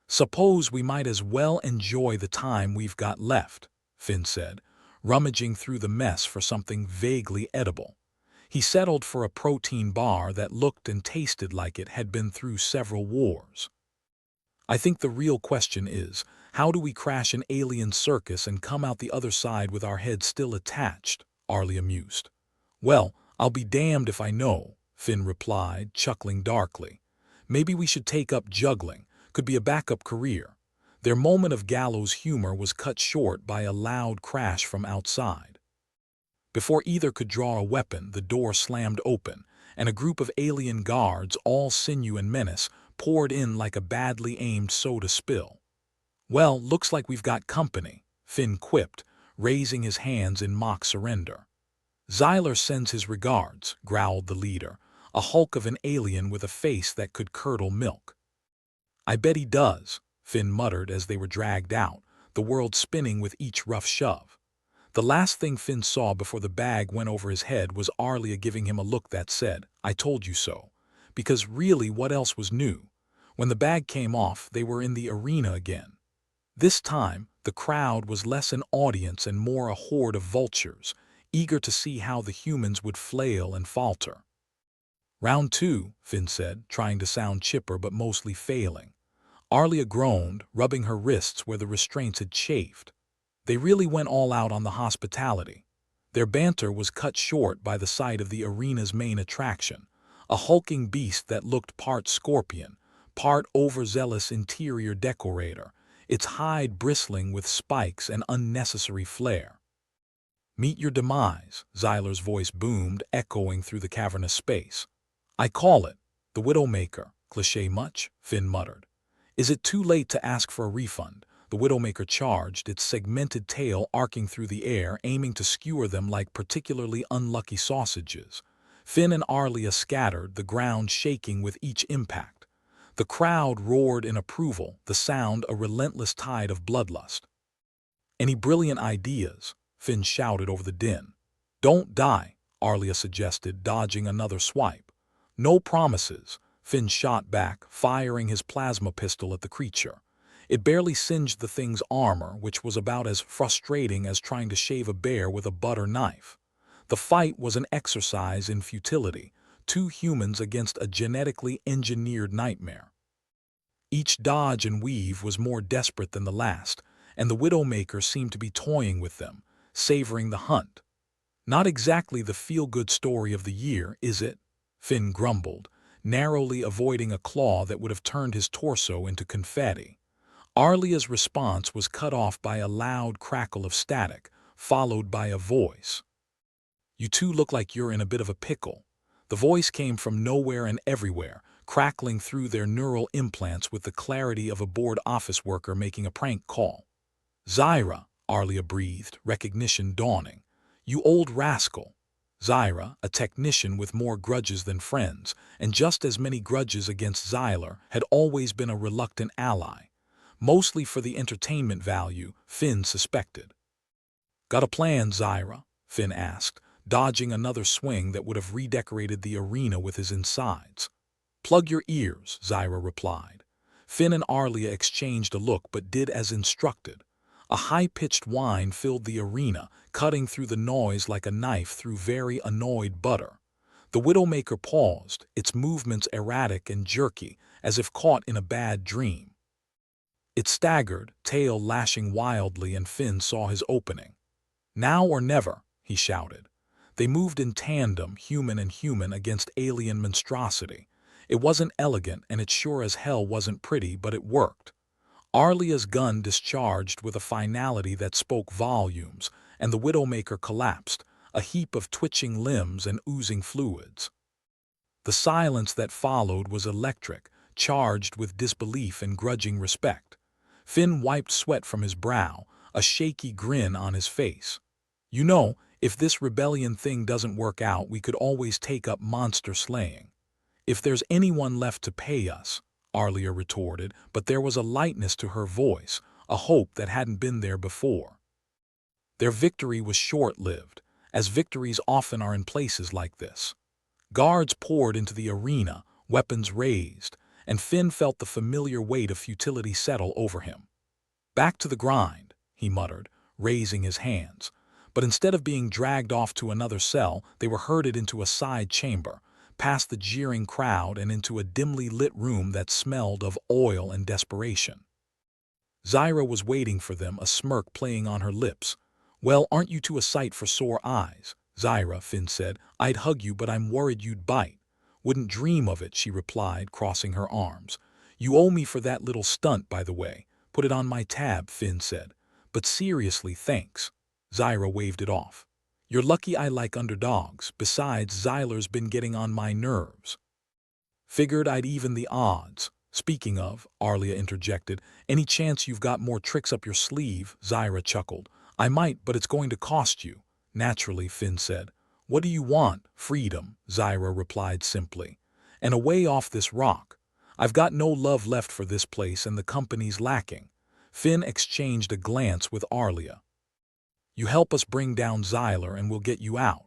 "Suppose we might as well enjoy the time we've got left," Finn said, rummaging through the mess for something vaguely edible. He settled for a protein bar that looked and tasted like it had been through several wars. "I think the real question is, how do we crash an alien circus and come out the other side with our heads still attached?" Arlia mused. "Well, I'll be damned if I know," Finn replied, chuckling darkly. "Maybe we should take up juggling, could be a backup career." Their moment of gallows humor was cut short by a loud crash from outside. Before either could draw a weapon, the door slammed open, and a group of alien guards, all sinew and menace, poured in like a badly aimed soda spill. "Well, looks like we've got company," Finn quipped, raising his hands in mock surrender. "Xyler sends his regards," growled the leader, a hulk of an alien with a face that could curdle milk. "I bet he does," Finn muttered as they were dragged out, the world spinning with each rough shove. The last thing Finn saw before the bag went over his head was Arlia giving him a look that said, "I told you so." Because really, what else was new? When the bag came off, they were in the arena again. This time, the crowd was less an audience and more a horde of vultures, eager to see how the humans would flail and falter. "Round two," Finn said, trying to sound chipper but mostly failing. Arlia groaned, rubbing her wrists where the restraints had chafed. They really went all out on the hospitality. Their banter was cut short by the sight of the arena's main attraction, a hulking beast that looked part scorpion, part overzealous interior decorator, its hide bristling with spikes and unnecessary flair. "Meet your demise," Xyler's voice boomed, echoing through the cavernous space. "I call it. The Widowmaker. Cliché much?" Finn muttered. "Is it too late to ask for a refund?" The Widowmaker charged, its segmented tail arcing through the air, aiming to skewer them like particularly unlucky sausages. Finn and Arlia scattered, the ground shaking with each impact. The crowd roared in approval, the sound a relentless tide of bloodlust. "Any brilliant ideas?" Finn shouted over the din. "Don't die," Arlia suggested, dodging another swipe. "No promises," Finn shot back, firing his plasma pistol at the creature. It barely singed the thing's armor, which was about as frustrating as trying to shave a bear with a butter knife. The fight was an exercise in futility, two humans against a genetically engineered nightmare. Each dodge and weave was more desperate than the last, and the Widowmaker seemed to be toying with them, savoring the hunt. "Not exactly the feel-good story of the year, is it?" Finn grumbled, narrowly avoiding a claw that would have turned his torso into confetti. Arlia's response was cut off by a loud crackle of static, followed by a voice. "You two look like you're in a bit of a pickle." The voice came from nowhere and everywhere, crackling through their neural implants with the clarity of a bored office worker making a prank call. "Zyra," Arlia breathed, recognition dawning. "You old rascal." Zyra, a technician with more grudges than friends, and just as many grudges against Xyler, had always been a reluctant ally. Mostly for the entertainment value, Finn suspected. "Got a plan, Zyra?" Finn asked, dodging another swing that would have redecorated the arena with his insides. "Plug your ears," Zyra replied. Finn and Arlia exchanged a look but did as instructed. A high-pitched whine filled the arena, cutting through the noise like a knife through very annoyed butter. The Widowmaker paused, its movements erratic and jerky, as if caught in a bad dream. It staggered, tail lashing wildly, and Finn saw his opening. "Now or never," he shouted. They moved in tandem, human and human against alien monstrosity. It wasn't elegant, and it sure as hell wasn't pretty, but it worked. Arlia's gun discharged with a finality that spoke volumes, and the Widowmaker collapsed, a heap of twitching limbs and oozing fluids. The silence that followed was electric, charged with disbelief and grudging respect. Finn wiped sweat from his brow, a shaky grin on his face. "You know, if this rebellion thing doesn't work out, we could always take up monster slaying. If there's anyone left to pay us," Arlia retorted, but there was a lightness to her voice, a hope that hadn't been there before. Their victory was short-lived, as victories often are in places like this. Guards poured into the arena, weapons raised, and Finn felt the familiar weight of futility settle over him. "Back to the grind," he muttered, raising his hands. But instead of being dragged off to another cell, they were herded into a side chamber, past the jeering crowd and into a dimly lit room that smelled of oil and desperation. Zyra was waiting for them, a smirk playing on her lips. "Well, aren't you two a sight for sore eyes?" "Zyra," Finn said, "I'd hug you, but I'm worried you'd bite." "Wouldn't dream of it," she replied, crossing her arms. "You owe me for that little stunt, by the way." "Put it on my tab," Finn said. "But seriously, thanks." Zyra waved it off. You're lucky I like underdogs. Besides, Zyler's been getting on my nerves. Figured I'd even the odds. Speaking of, Arlia interjected, any chance you've got more tricks up your sleeve? Zyra chuckled. I might, but it's going to cost you. Naturally, Finn said. What do you want? Freedom, Zyra replied simply. And away off this rock. I've got no love left for this place and the company's lacking. Finn exchanged a glance with Arlia. You help us bring down Zyler and we'll get you out.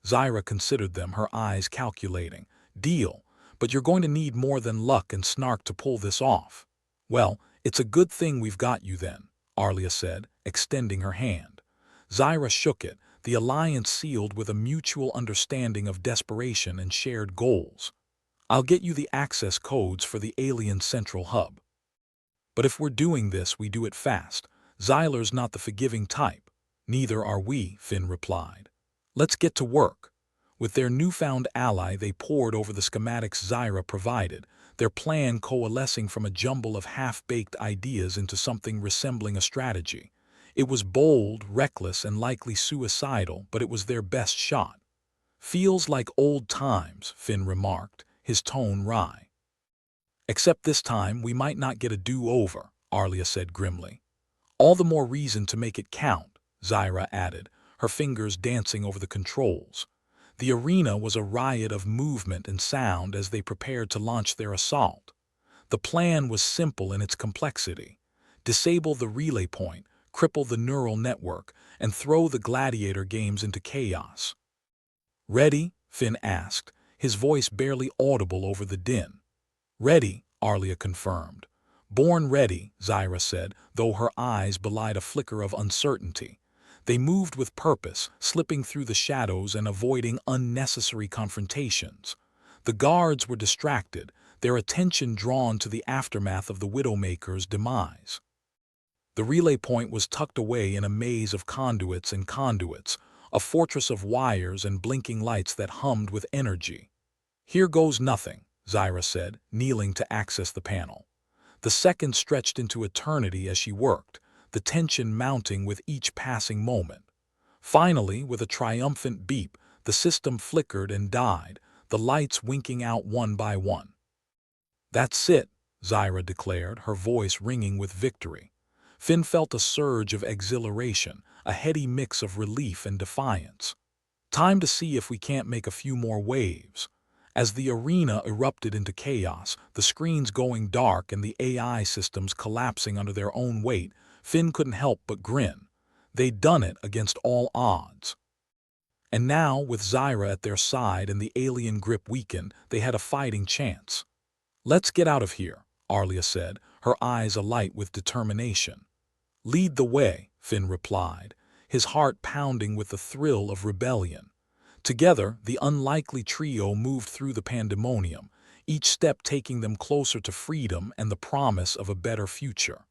Zyra considered them, her eyes calculating. Deal, but you're going to need more than luck and snark to pull this off. Well, it's a good thing we've got you then, Arlia said, extending her hand. Zyra shook it, the alliance sealed with a mutual understanding of desperation and shared goals. I'll get you the access codes for the alien central hub. But if we're doing this, we do it fast. Zyler's not the forgiving type. Neither are we, Finn replied. Let's get to work. With their newfound ally, they pored over the schematics Zyra provided, their plan coalescing from a jumble of half-baked ideas into something resembling a strategy. It was bold, reckless, and likely suicidal, but it was their best shot. Feels like old times, Finn remarked, his tone wry. Except this time we might not get a do-over, Arlia said grimly. All the more reason to make it count, Zyra added, her fingers dancing over the controls. The arena was a riot of movement and sound as they prepared to launch their assault. The plan was simple in its complexity. Disable the relay point, cripple the neural network, and throw the Gladiator games into chaos. Ready? Finn asked, his voice barely audible over the din. Ready, Arlia confirmed. Born ready, Zyra said, though her eyes belied a flicker of uncertainty. They moved with purpose, slipping through the shadows and avoiding unnecessary confrontations. The guards were distracted, their attention drawn to the aftermath of the Widowmaker's demise. The relay point was tucked away in a maze of conduits and conduits, a fortress of wires and blinking lights that hummed with energy. Here goes nothing, Zyra said, kneeling to access the panel. The seconds stretched into eternity as she worked, the tension mounting with each passing moment. Finally, with a triumphant beep, the system flickered and died, the lights winking out one by one. That's it, Zyra declared, her voice ringing with victory. Finn felt a surge of exhilaration, a heady mix of relief and defiance. Time to see if we can't make a few more waves. As the arena erupted into chaos, the screens going dark and the AI systems collapsing under their own weight, Finn couldn't help but grin. They'd done it against all odds. And now, with Zyra at their side and the alien grip weakened, they had a fighting chance. Let's get out of here, Arlia said, her eyes alight with determination. Lead the way, Finn replied, his heart pounding with the thrill of rebellion. Together, the unlikely trio moved through the pandemonium, each step taking them closer to freedom and the promise of a better future.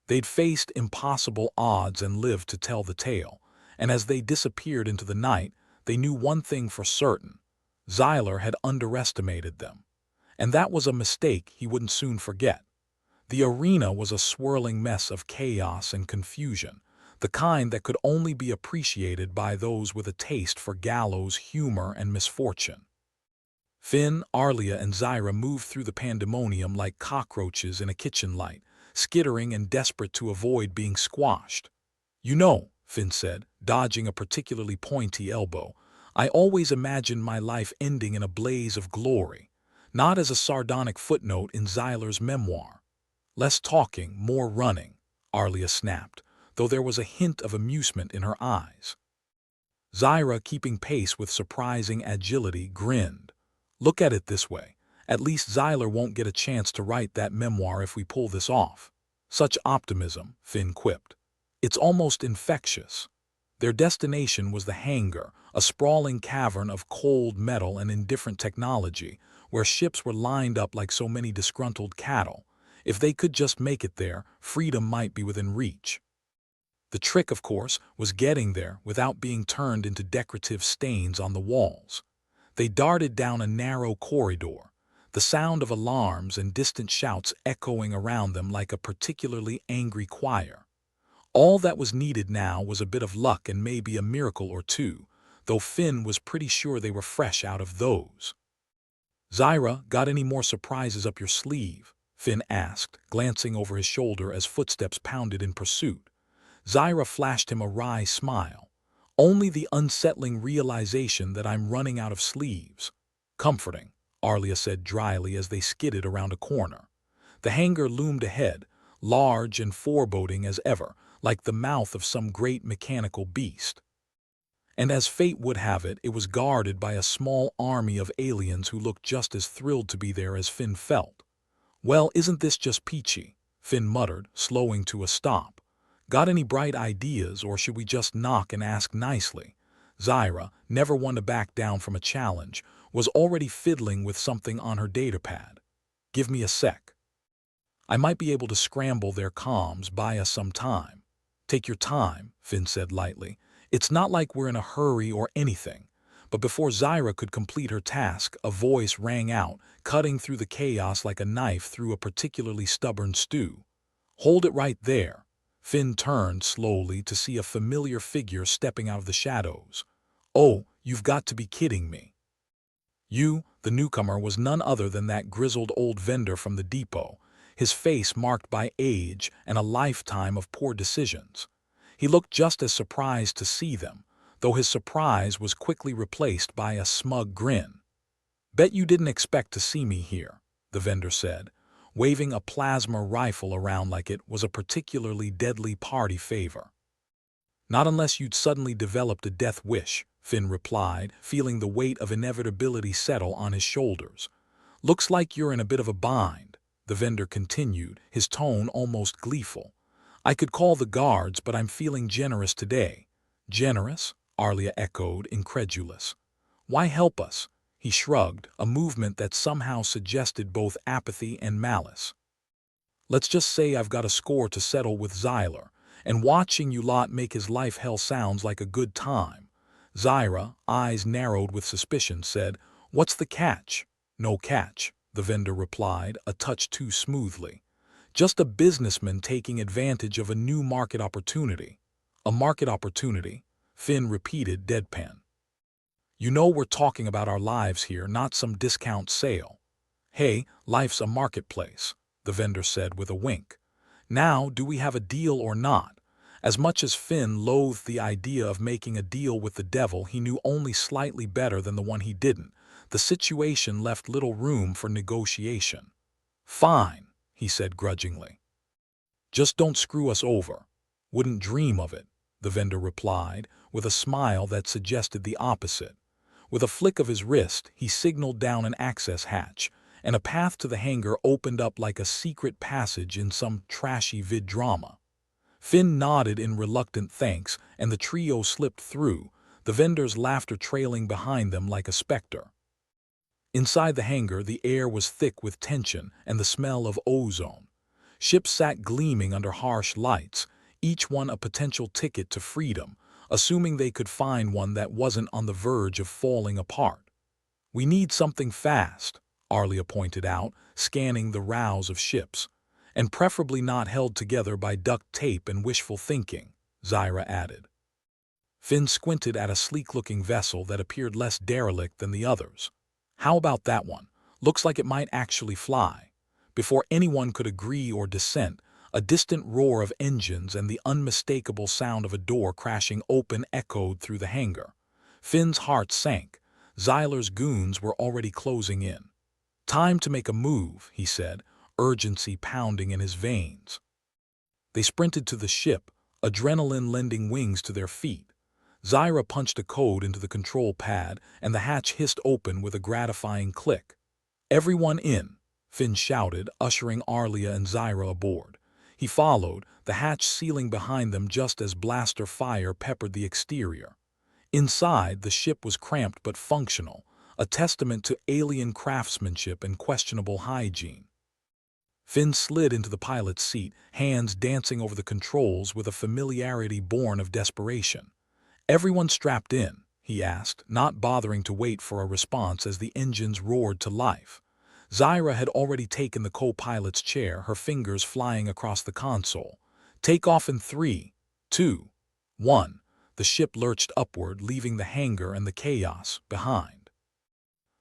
They'd faced impossible odds and lived to tell the tale, and as they disappeared into the night, they knew one thing for certain. Zyler had underestimated them. And that was a mistake he wouldn't soon forget. The arena was a swirling mess of chaos and confusion, the kind that could only be appreciated by those with a taste for gallows humor and misfortune. Finn, Arlia, and Zyra moved through the pandemonium like cockroaches in a kitchen light, skittering and desperate to avoid being squashed. You know, Finn said, dodging a particularly pointy elbow, I always imagined my life ending in a blaze of glory, not as a sardonic footnote in Zyler's memoir. Less talking, more running, Arlia snapped, though there was a hint of amusement in her eyes. Zyra, keeping pace with surprising agility, grinned. Look at it this way. At least Zyler won't get a chance to write that memoir if we pull this off. Such optimism, Finn quipped. It's almost infectious. Their destination was the hangar, a sprawling cavern of cold metal and indifferent technology, where ships were lined up like so many disgruntled cattle. If they could just make it there, freedom might be within reach. The trick, of course, was getting there without being turned into decorative stains on the walls. They darted down a narrow corridor, the sound of alarms and distant shouts echoing around them like a particularly angry choir. All that was needed now was a bit of luck and maybe a miracle or two, though Finn was pretty sure they were fresh out of those. "Zyra, got any more surprises up your sleeve?" Finn asked, glancing over his shoulder as footsteps pounded in pursuit. Zyra flashed him a wry smile. "Only the unsettling realization that I'm running out of sleeves." "Comforting," Arlia said dryly as they skidded around a corner. The hangar loomed ahead, large and foreboding as ever, like the mouth of some great mechanical beast. And as fate would have it, it was guarded by a small army of aliens who looked just as thrilled to be there as Finn felt. "Well, isn't this just peachy?" Finn muttered, slowing to a stop. "Got any bright ideas, or should we just knock and ask nicely?" Zyra, never one to back down from a challenge, was already fiddling with something on her datapad. "Give me a sec. I might be able to scramble their comms, buy us some time." "Take your time," Finn said lightly. "It's not like we're in a hurry or anything." But before Zyra could complete her task, a voice rang out, cutting through the chaos like a knife through a particularly stubborn stew. "Hold it right there." Finn turned slowly to see a familiar figure stepping out of the shadows. "Oh, you've got to be kidding me." The newcomer was none other than that grizzled old vendor from the depot, his face marked by age and a lifetime of poor decisions. He looked just as surprised to see them, though his surprise was quickly replaced by a smug grin. "Bet you didn't expect to see me here," the vendor said, waving a plasma rifle around like it was a particularly deadly party favor. "Not unless you'd suddenly developed a death wish," Finn replied, feeling the weight of inevitability settle on his shoulders. "Looks like you're in a bit of a bind," the vendor continued, his tone almost gleeful. "I could call the guards, but I'm feeling generous today." "Generous?" Arlia echoed, incredulous. "Why help us?" He shrugged, a movement that somehow suggested both apathy and malice. "Let's just say I've got a score to settle with Zyler, and watching you lot make his life hell sounds like a good time." Zyra, eyes narrowed with suspicion, said, "What's the catch?" "No catch," the vendor replied, a touch too smoothly. "Just a businessman taking advantage of a new market opportunity." "A market opportunity?" Finn repeated, deadpan. "You know we're talking about our lives here, not some discount sale." "Hey, life's a marketplace," the vendor said with a wink. "Now, do we have a deal or not?" As much as Finn loathed the idea of making a deal with the devil he knew only slightly better than the one he didn't, the situation left little room for negotiation. "Fine," he said grudgingly. "Just don't screw us over." "Wouldn't dream of it," the vendor replied, with a smile that suggested the opposite. With a flick of his wrist, he signaled down an access hatch, and a path to the hangar opened up like a secret passage in some trashy vid-drama. Finn nodded in reluctant thanks, and the trio slipped through, the vendor's laughter trailing behind them like a specter. Inside the hangar, the air was thick with tension and the smell of ozone. Ships sat gleaming under harsh lights, each one a potential ticket to freedom, assuming they could find one that wasn't on the verge of falling apart. "We need something fast," Arlia pointed out, scanning the rows of ships. "And preferably not held together by duct tape and wishful thinking," Zyra added. Finn squinted at a sleek-looking vessel that appeared less derelict than the others. "How about that one? Looks like it might actually fly." Before anyone could agree or dissent, a distant roar of engines and the unmistakable sound of a door crashing open echoed through the hangar. Finn's heart sank. Zyler's goons were already closing in. "Time to make a move," he said, urgency pounding in his veins. They sprinted to the ship, adrenaline lending wings to their feet. Zyra punched a code into the control pad, and the hatch hissed open with a gratifying click. "Everyone in," Finn shouted, ushering Arlia and Zyra aboard. He followed, the hatch sealing behind them just as blaster fire peppered the exterior. Inside, the ship was cramped but functional, a testament to alien craftsmanship and questionable hygiene. Finn slid into the pilot's seat, hands dancing over the controls with a familiarity born of desperation. "Everyone strapped in?" he asked, not bothering to wait for a response as the engines roared to life. Zyra had already taken the co-pilot's chair, her fingers flying across the console. "Take off in 3, 2, 1. The ship lurched upward, leaving the hangar and the chaos behind.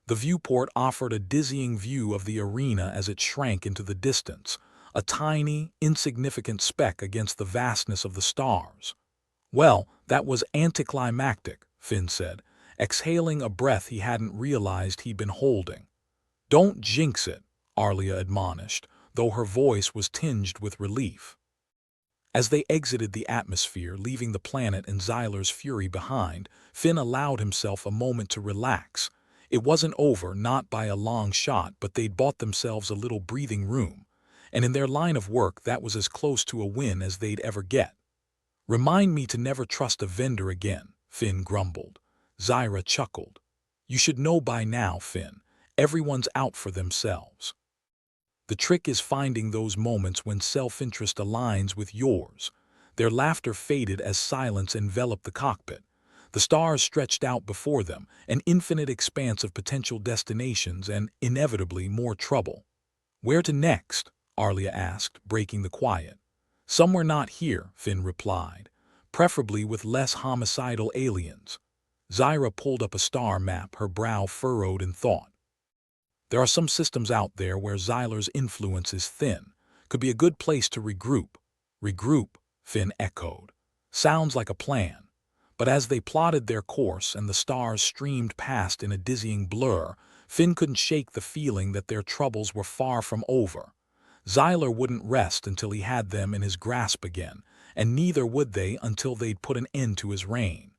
The viewport offered a dizzying view of the arena as it shrank into the distance, a tiny, insignificant speck against the vastness of the stars. Well, that was anticlimactic, Finn said, exhaling a breath he hadn't realized he'd been holding. Don't jinx it, Arlia admonished, though her voice was tinged with relief. As they exited the atmosphere, leaving the planet and Xylar's fury behind, Finn allowed himself a moment to relax. It wasn't over, not by a long shot, but they'd bought themselves a little breathing room. And in their line of work, that was as close to a win as they'd ever get. Remind me to never trust a vendor again, Finn grumbled. Zyra chuckled. You should know by now, Finn. Everyone's out for themselves. The trick is finding those moments when self-interest aligns with yours. Their laughter faded as silence enveloped the cockpit. The stars stretched out before them, an infinite expanse of potential destinations and, inevitably, more trouble. Where to next? Arlia asked, breaking the quiet. Somewhere not here, Finn replied, preferably with less homicidal aliens. Zyra pulled up a star map, her brow furrowed in thought. There are some systems out there where Xylar's influence is thin. Could be a good place to regroup. Regroup, Finn echoed. Sounds like a plan. But as they plotted their course and the stars streamed past in a dizzying blur, Finn couldn't shake the feeling that their troubles were far from over. Xylar wouldn't rest until he had them in his grasp again, and neither would they until they'd put an end to his reign.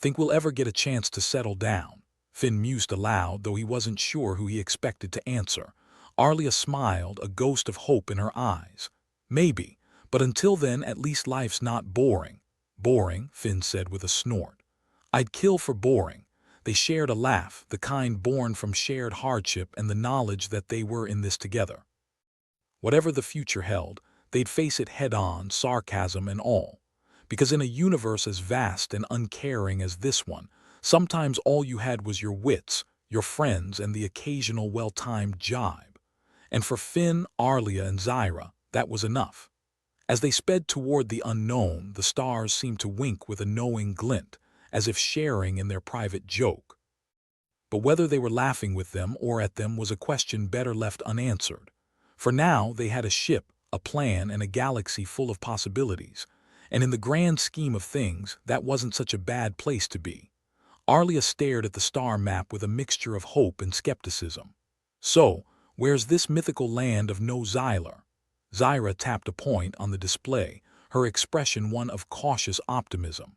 Think we'll ever get a chance to settle down? Finn mused aloud, though he wasn't sure who he expected to answer. Arlia smiled, a ghost of hope in her eyes. Maybe, but until then at least life's not boring. Boring, Finn said with a snort. I'd kill for boring. They shared a laugh, the kind born from shared hardship and the knowledge that they were in this together. Whatever the future held, they'd face it head-on, sarcasm and all. Because in a universe as vast and uncaring as this one, sometimes all you had was your wits, your friends, and the occasional well-timed jibe. And for Finn, Arlia, and Zyra, that was enough. As they sped toward the unknown, the stars seemed to wink with a knowing glint, as if sharing in their private joke. But whether they were laughing with them or at them was a question better left unanswered. For now they had a ship, a plan, and a galaxy full of possibilities. And in the grand scheme of things, that wasn't such a bad place to be. Arlia stared at the star map with a mixture of hope and skepticism. So, where's this mythical land of no Xylar? Zyra tapped a point on the display, her expression one of cautious optimism.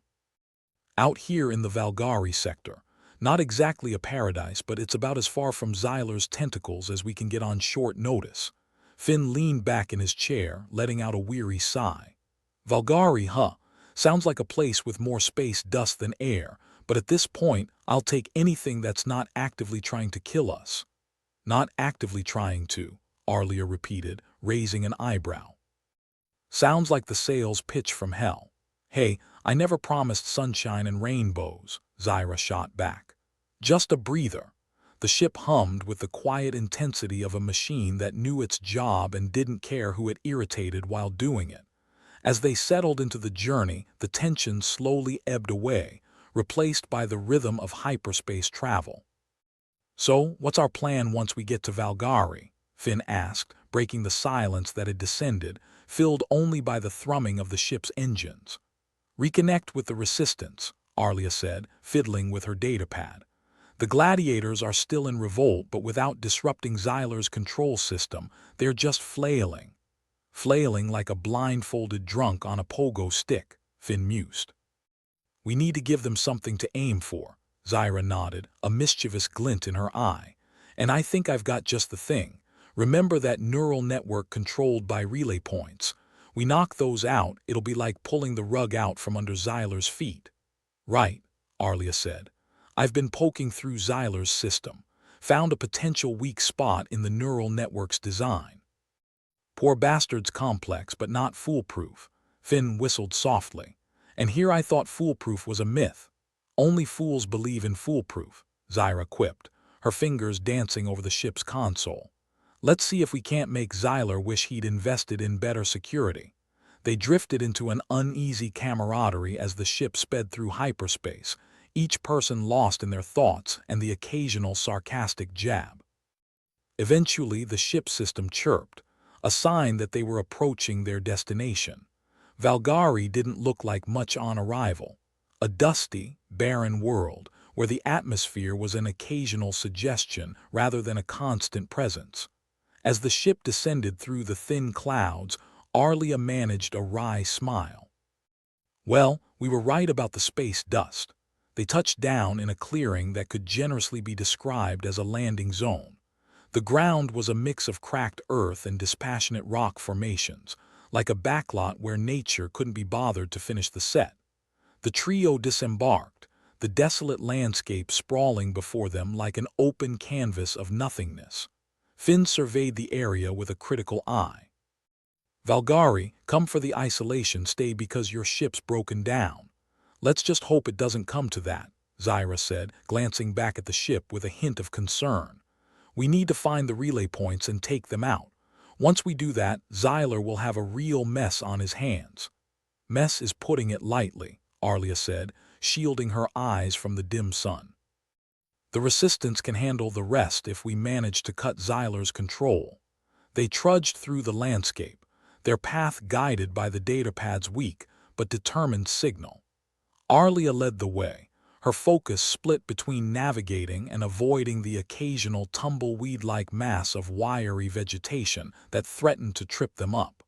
Out here in the Valgari sector. Not exactly a paradise, but it's about as far from Xylar's tentacles as we can get on short notice. Finn leaned back in his chair, letting out a weary sigh. Valgari, huh? Sounds like a place with more space dust than air, but at this point, I'll take anything that's not actively trying to kill us. Not actively trying to, Arlia repeated, raising an eyebrow. Sounds like the sales pitch from hell. Hey, I never promised sunshine and rainbows, Zyra shot back. Just a breather. The ship hummed with the quiet intensity of a machine that knew its job and didn't care who it irritated while doing it. As they settled into the journey, the tension slowly ebbed away, replaced by the rhythm of hyperspace travel. So, what's our plan once we get to Valgari? Finn asked, breaking the silence that had descended, filled only by the thrumming of the ship's engines. Reconnect with the resistance, Arlia said, fiddling with her datapad. The Gladiators are still in revolt, but without disrupting Xylar's control system, they're just flailing. Flailing like a blindfolded drunk on a pogo stick, Finn mused. We need to give them something to aim for, Zyra nodded, a mischievous glint in her eye. And I think I've got just the thing. Remember that neural network controlled by relay points? We knock those out, it'll be like pulling the rug out from under Xylar's feet. Right, Arlia said. I've been poking through Xylar's system, found a potential weak spot in the neural network's design. Poor bastard's complex, but not foolproof. Finn whistled softly. And here I thought foolproof was a myth. Only fools believe in foolproof, Zyra quipped, her fingers dancing over the ship's console. Let's see if we can't make Xylar wish he'd invested in better security. They drifted into an uneasy camaraderie as the ship sped through hyperspace, each person lost in their thoughts and the occasional sarcastic jab. Eventually, the ship system chirped, a sign that they were approaching their destination. Valgari didn't look like much on arrival. A dusty, barren world where the atmosphere was an occasional suggestion rather than a constant presence. As the ship descended through the thin clouds, Arlia managed a wry smile. Well, we were right about the space dust. They touched down in a clearing that could generously be described as a landing zone. The ground was a mix of cracked earth and dispassionate rock formations, like a backlot where nature couldn't be bothered to finish the set. The trio disembarked, the desolate landscape sprawling before them like an open canvas of nothingness. Finn surveyed the area with a critical eye. Valgari, come for the isolation stay because your ship's broken down. Let's just hope it doesn't come to that, Zyra said, glancing back at the ship with a hint of concern. We need to find the relay points and take them out. Once we do that, Xyler will have a real mess on his hands. Mess is putting it lightly, Arlia said, shielding her eyes from the dim sun. The Resistance can handle the rest if we manage to cut Xyler's control. They trudged through the landscape, their path guided by the datapad's weak but determined signal. Arlia led the way, her focus split between navigating and avoiding the occasional tumbleweed-like mass of wiry vegetation that threatened to trip them up.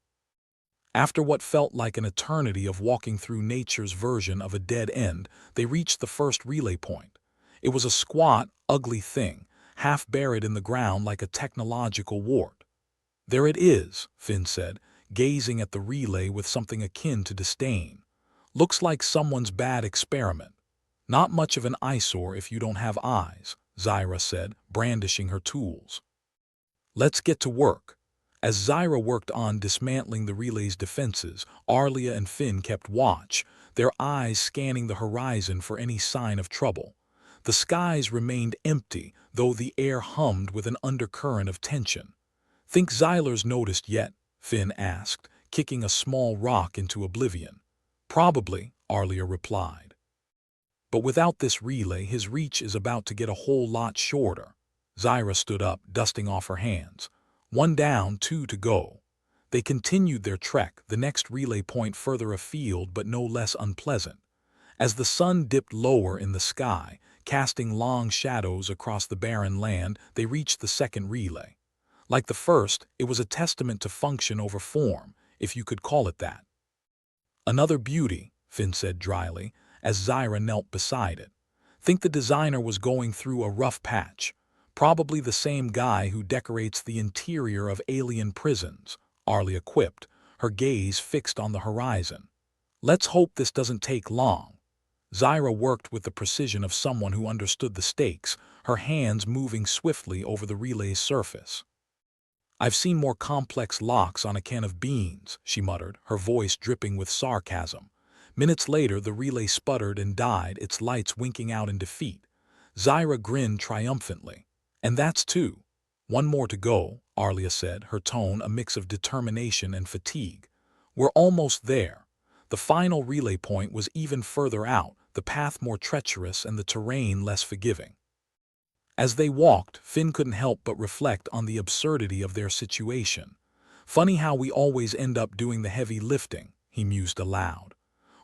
After what felt like an eternity of walking through nature's version of a dead end, they reached the first relay point. It was a squat, ugly thing, half buried in the ground like a technological wart. There it is, Finn said, gazing at the relay with something akin to disdain. Looks like someone's bad experiment. Not much of an eyesore if you don't have eyes, Zyra said, brandishing her tools. Let's get to work. As Zyra worked on dismantling the relay's defenses, Arlia and Finn kept watch, their eyes scanning the horizon for any sign of trouble. The skies remained empty, though the air hummed with an undercurrent of tension. Think Xyler's noticed yet? Finn asked, kicking a small rock into oblivion. Probably, Arlia replied. But without this relay, his reach is about to get a whole lot shorter. Zyra stood up, dusting off her hands. One down, two to go. They continued their trek, the next relay point further afield but no less unpleasant. As the sun dipped lower in the sky, casting long shadows across the barren land, they reached the second relay. Like the first, it was a testament to function over form, if you could call it that. Another beauty, Finn said dryly, as Zyra knelt beside it. Think the designer was going through a rough patch. Probably the same guy who decorates the interior of alien prisons, Arlia quipped, her gaze fixed on the horizon. Let's hope this doesn't take long. Zyra worked with the precision of someone who understood the stakes, her hands moving swiftly over the relay's surface. I've seen more complex locks on a can of beans, she muttered, her voice dripping with sarcasm. Minutes later, the relay sputtered and died, its lights winking out in defeat. Zyra grinned triumphantly. And that's two. One more to go, Arlia said, her tone a mix of determination and fatigue. We're almost there. The final relay point was even further out, the path more treacherous and the terrain less forgiving. As they walked, Finn couldn't help but reflect on the absurdity of their situation. Funny how we always end up doing the heavy lifting, he mused aloud.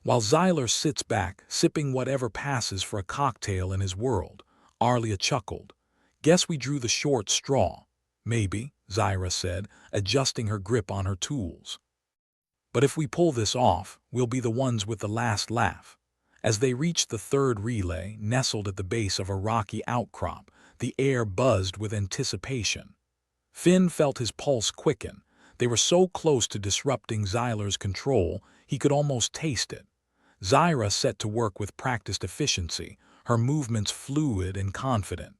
While Xyler sits back, sipping whatever passes for a cocktail in his world, Arlia chuckled. Guess we drew the short straw. Maybe, Zyra said, adjusting her grip on her tools. But if we pull this off, we'll be the ones with the last laugh. As they reached the third relay, nestled at the base of a rocky outcrop, the air buzzed with anticipation. Finn felt his pulse quicken. They were so close to disrupting Xyler's control, he could almost taste it. Zyra set to work with practiced efficiency, her movements fluid and confident.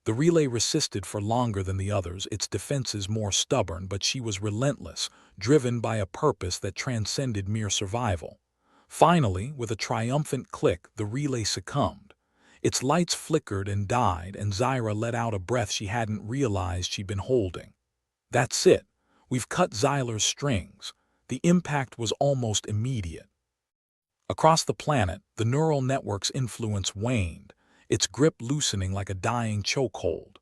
The relay resisted for longer than the others, its defenses more stubborn, but she was relentless, driven by a purpose that transcended mere survival. Finally, with a triumphant click, the relay succumbed. Its lights flickered and died, and Zyra let out a breath she hadn't realized she'd been holding. That's it. We've cut Xyler's strings. The impact was almost immediate. Across the planet, the neural network's influence waned, its grip loosening like a dying chokehold.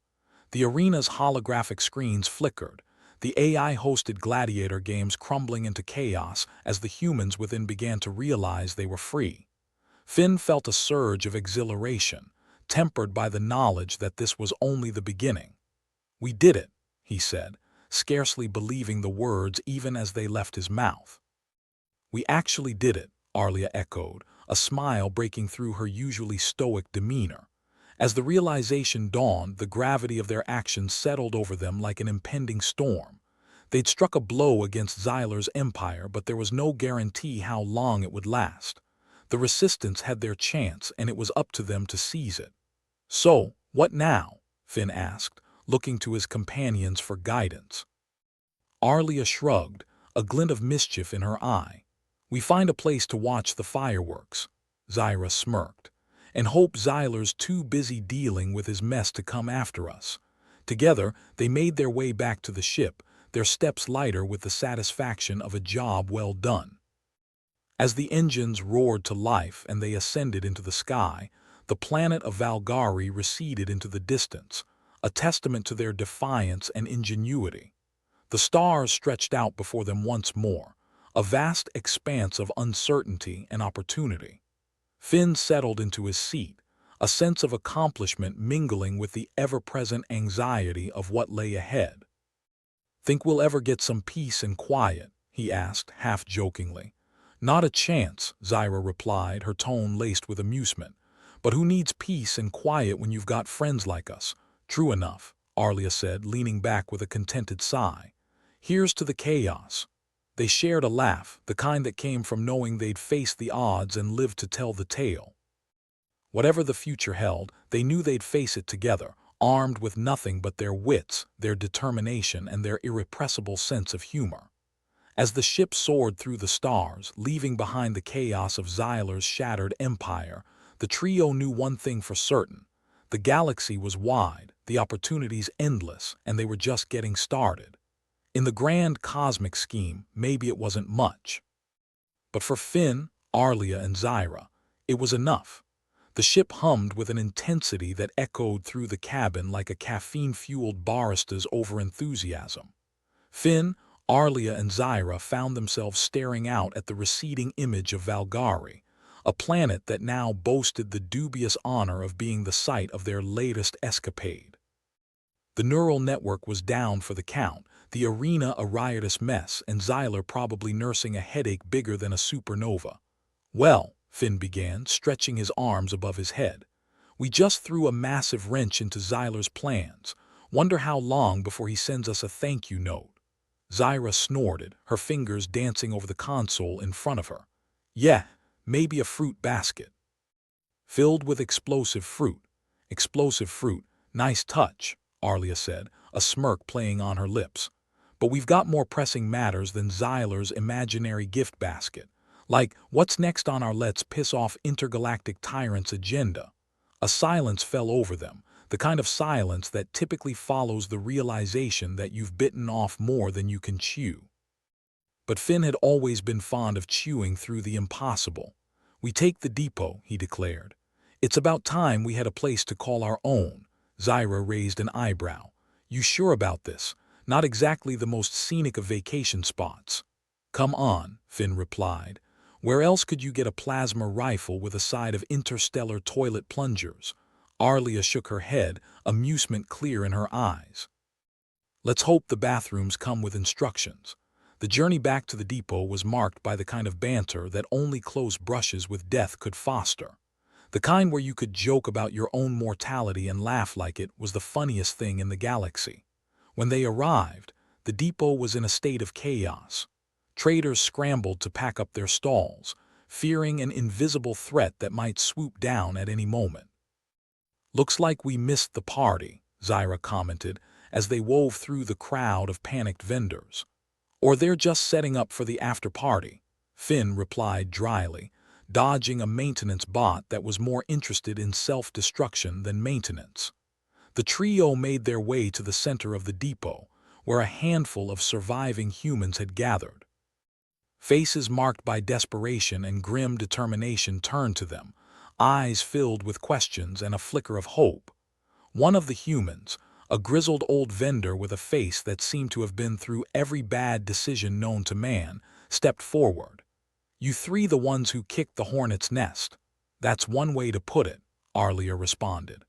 The arena's holographic screens flickered, the AI-hosted Gladiator games crumbling into chaos as the humans within began to realize they were free. Finn felt a surge of exhilaration, tempered by the knowledge that this was only the beginning. "We did it," he said, scarcely believing the words even as they left his mouth. "We actually did it," Arlia echoed, a smile breaking through her usually stoic demeanor. As the realization dawned, the gravity of their actions settled over them like an impending storm. They'd struck a blow against Xyler's empire, but there was no guarantee how long it would last. The Resistance had their chance, and it was up to them to seize it. "So, what now?" Finn asked, looking to his companions for guidance. Arlia shrugged, a glint of mischief in her eye. "We find a place to watch the fireworks," Zyra smirked, "and hope Xyler's too busy dealing with his mess to come after us." Together, they made their way back to the ship, their steps lighter with the satisfaction of a job well done. As the engines roared to life and they ascended into the sky, the planet of Valgari receded into the distance, a testament to their defiance and ingenuity. The stars stretched out before them once more, a vast expanse of uncertainty and opportunity. Finn settled into his seat, a sense of accomplishment mingling with the ever-present anxiety of what lay ahead. "Think we'll ever get some peace and quiet?" he asked, half-jokingly. "Not a chance," Zyra replied, her tone laced with amusement. "But who needs peace and quiet when you've got friends like us?" "True enough," Arlia said, leaning back with a contented sigh. "Here's to the chaos." They shared a laugh, the kind that came from knowing they'd face the odds and live to tell the tale. Whatever the future held, they knew they'd face it together, armed with nothing but their wits, their determination, and their irrepressible sense of humor. As the ship soared through the stars, leaving behind the chaos of Xyler's shattered empire, the trio knew one thing for certain. The galaxy was wide, the opportunities endless, and they were just getting started. In the grand cosmic scheme, maybe it wasn't much. But for Finn, Arlia, and Zyra, it was enough. The ship hummed with an intensity that echoed through the cabin like a caffeine-fueled barista's overenthusiasm. Finn, Arlia, and Zyra found themselves staring out at the receding image of Valgari, a planet that now boasted the dubious honor of being the site of their latest escapade. The neural network was down for the count, the arena a riotous mess, and Xyler probably nursing a headache bigger than a supernova. "Well," Finn began, stretching his arms above his head, "we just threw a massive wrench into Xyler's plans. Wonder how long before he sends us a thank you note." Zyra snorted, her fingers dancing over the console in front of her. "Yeah, maybe a fruit basket. Filled with explosive fruit." "Explosive fruit, nice touch," Arlia said, a smirk playing on her lips. "But we've got more pressing matters than Xyler's imaginary gift basket. Like, what's next on our let's piss off intergalactic tyrants agenda?" A silence fell over them, the kind of silence that typically follows the realization that you've bitten off more than you can chew. But Finn had always been fond of chewing through the impossible. "We take the depot," he declared. "It's about time we had a place to call our own." Zyra raised an eyebrow. "You sure about this? Not exactly the most scenic of vacation spots." "Come on," Finn replied. "Where else could you get a plasma rifle with a side of interstellar toilet plungers?" Arlia shook her head, amusement clear in her eyes. "Let's hope the bathrooms come with instructions." The journey back to the depot was marked by the kind of banter that only close brushes with death could foster. The kind where you could joke about your own mortality and laugh like it was the funniest thing in the galaxy. When they arrived, the depot was in a state of chaos. Traders scrambled to pack up their stalls, fearing an invisible threat that might swoop down at any moment. "Looks like we missed the party," Zyra commented as they wove through the crowd of panicked vendors. "Or they're just setting up for the after-party," Finn replied dryly, dodging a maintenance bot that was more interested in self-destruction than maintenance. The trio made their way to the center of the depot, where a handful of surviving humans had gathered. Faces marked by desperation and grim determination turned to them, eyes filled with questions and a flicker of hope. One of the humans, a grizzled old vendor with a face that seemed to have been through every bad decision known to man, stepped forward. "You three the ones who kicked the hornet's nest." "That's one way to put it," Arlia responded.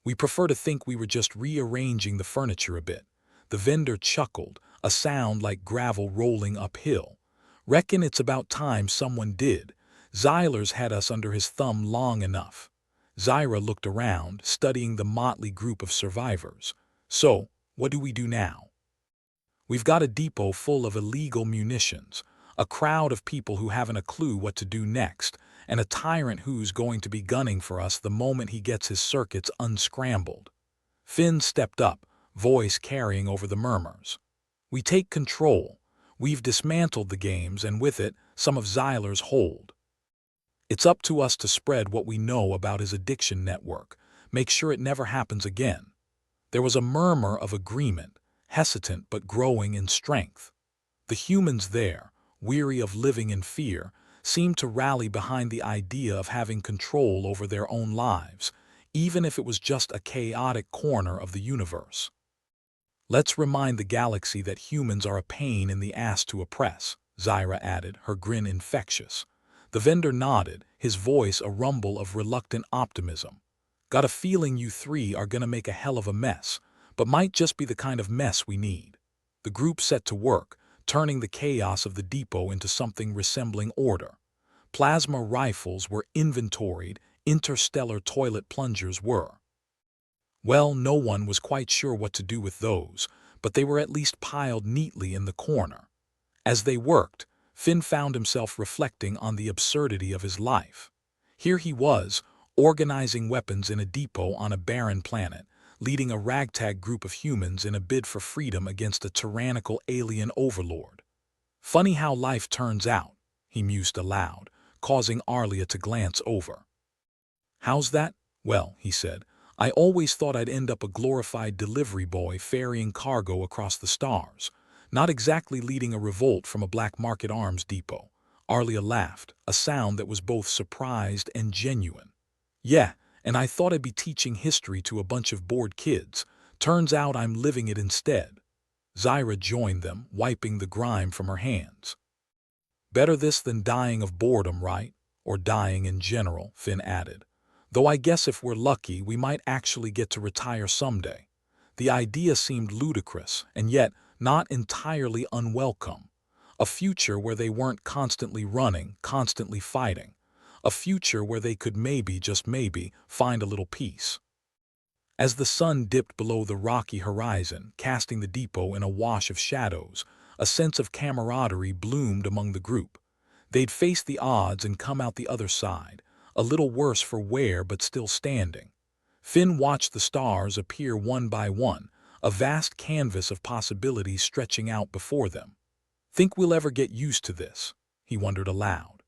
"We prefer to think we were just rearranging the furniture a bit." The vendor chuckled, a sound like gravel rolling uphill. "Reckon it's about time someone did. Xyler's had us under his thumb long enough." Zyra looked around, studying the motley group of survivors. "So, what do we do now?" "We've got a depot full of illegal munitions, a crowd of people who haven't a clue what to do next, and a tyrant who's going to be gunning for us the moment he gets his circuits unscrambled." Finn stepped up, voice carrying over the murmurs. "We take control. We've dismantled the games and with it, some of Xyler's hold. It's up to us to spread what we know about his addiction network, make sure it never happens again." There was a murmur of agreement, hesitant but growing in strength. The humans there, weary of living in fear, seemed to rally behind the idea of having control over their own lives, even if it was just a chaotic corner of the universe. "Let's remind the galaxy that humans are a pain in the ass to oppress," Zyra added, her grin infectious. The vendor nodded, his voice a rumble of reluctant optimism. "Got a feeling you three are gonna make a hell of a mess, but might just be the kind of mess we need." The group set to work, turning the chaos of the depot into something resembling order. Plasma rifles were inventoried, interstellar toilet plungers were. Well, no one was quite sure what to do with those, but they were at least piled neatly in the corner. As they worked, Finn found himself reflecting on the absurdity of his life. Here he was, organizing weapons in a depot on a barren planet, leading a ragtag group of humans in a bid for freedom against a tyrannical alien overlord. "Funny how life turns out," he mused aloud, causing Arlia to glance over. "How's that?" "Well," he said, "I always thought I'd end up a glorified delivery boy ferrying cargo across the stars. Not exactly leading a revolt from a black market arms depot." Arlia laughed, a sound that was both surprised and genuine. "Yeah, and I thought I'd be teaching history to a bunch of bored kids. Turns out I'm living it instead." Zyra joined them, wiping the grime from her hands. "Better this than dying of boredom, right? Or dying in general," Finn added. "Though I guess if we're lucky, we might actually get to retire someday." The idea seemed ludicrous, and yet not entirely unwelcome. A future where they weren't constantly running, constantly fighting. A future where they could maybe, just maybe, find a little peace. As the sun dipped below the rocky horizon, casting the depot in a wash of shadows, a sense of camaraderie bloomed among the group. They'd faced the odds and come out the other side, a little worse for wear but still standing. Finn watched the stars appear one by one, a vast canvas of possibilities stretching out before them. "Think we'll ever get used to this?" he wondered aloud.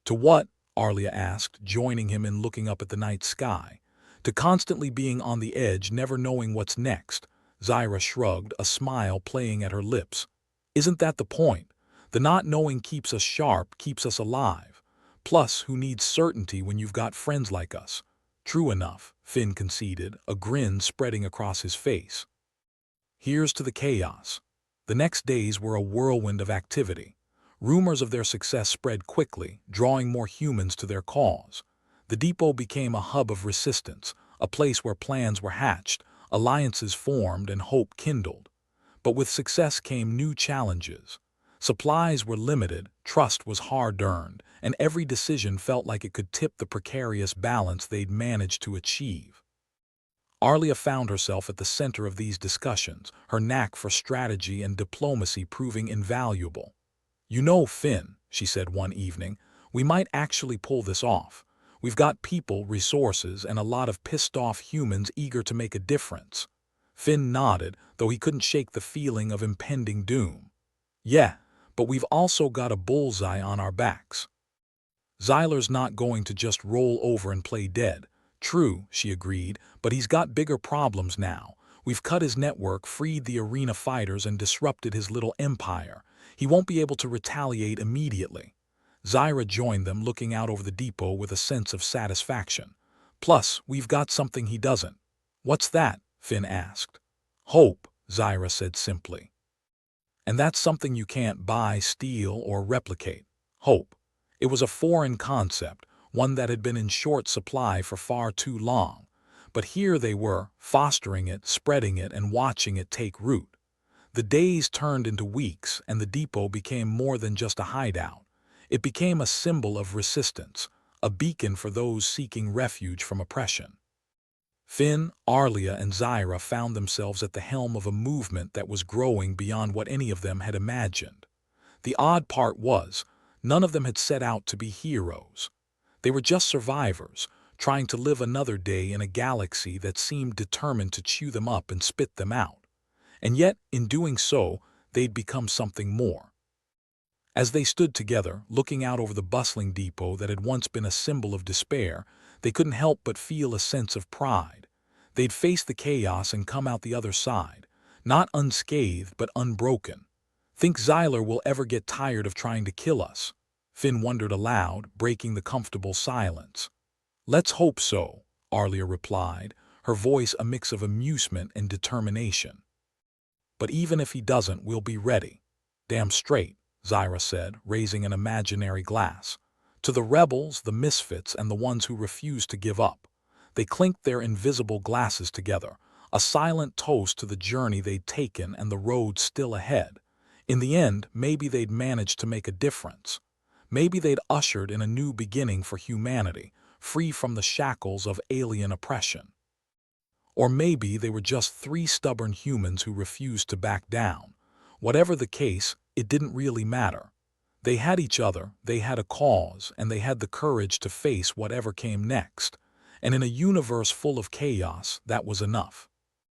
"To what?" Arlia asked, joining him in looking up at the night sky. "To constantly being on the edge, never knowing what's next." Zyra shrugged, a smile playing at her lips. "Isn't that the point? The not knowing keeps us sharp, keeps us alive. Plus, who needs certainty when you've got friends like us?" "True enough," Finn conceded, a grin spreading across his face. Here's to the chaos. The next days were a whirlwind of activity. Rumors of their success spread quickly, drawing more humans to their cause. The depot became a hub of resistance, a place where plans were hatched, alliances formed, and hope kindled. But with success came new challenges. Supplies were limited, trust was hard-earned, and every decision felt like it could tip the precarious balance they'd managed to achieve. Arlia found herself at the center of these discussions, her knack for strategy and diplomacy proving invaluable. "You know, Finn," she said one evening, "we might actually pull this off. We've got people, resources, and a lot of pissed-off humans eager to make a difference." Finn nodded, though he couldn't shake the feeling of impending doom. "Yeah, but we've also got a bullseye on our backs. Xyler's not going to just roll over and play dead." "True," she agreed, "but he's got bigger problems now. We've cut his network, freed the arena fighters, and disrupted his little empire. He won't be able to retaliate immediately. Zyra joined them, looking out over the depot with a sense of satisfaction. Plus, we've got something he doesn't. What's that? Finn asked. Hope, Zyra said simply. And that's something you can't buy, steal, or replicate. Hope. It was a foreign concept, one that had been in short supply for far too long. But here they were, fostering it, spreading it, and watching it take root. The days turned into weeks, and the depot became more than just a hideout. It became a symbol of resistance, a beacon for those seeking refuge from oppression. Finn, Arlia, and Zyra found themselves at the helm of a movement that was growing beyond what any of them had imagined. The odd part was, none of them had set out to be heroes. They were just survivors, trying to live another day in a galaxy that seemed determined to chew them up and spit them out. And yet, in doing so, they'd become something more. As they stood together, looking out over the bustling depot that had once been a symbol of despair, they couldn't help but feel a sense of pride. They'd faced the chaos and come out the other side, not unscathed but unbroken. Think Xyler will ever get tired of trying to kill us? Finn wondered aloud, breaking the comfortable silence. Let's hope so, Arlia replied, her voice a mix of amusement and determination. But even if he doesn't, we'll be ready. Damn straight, Zyra said, raising an imaginary glass. To the rebels, the misfits, and the ones who refuse to give up. They clinked their invisible glasses together, a silent toast to the journey they'd taken and the road still ahead. In the end, maybe they'd managed to make a difference. Maybe they'd ushered in a new beginning for humanity, free from the shackles of alien oppression. Or maybe they were just three stubborn humans who refused to back down. Whatever the case, it didn't really matter. They had each other, they had a cause, and they had the courage to face whatever came next. And in a universe full of chaos, that was enough.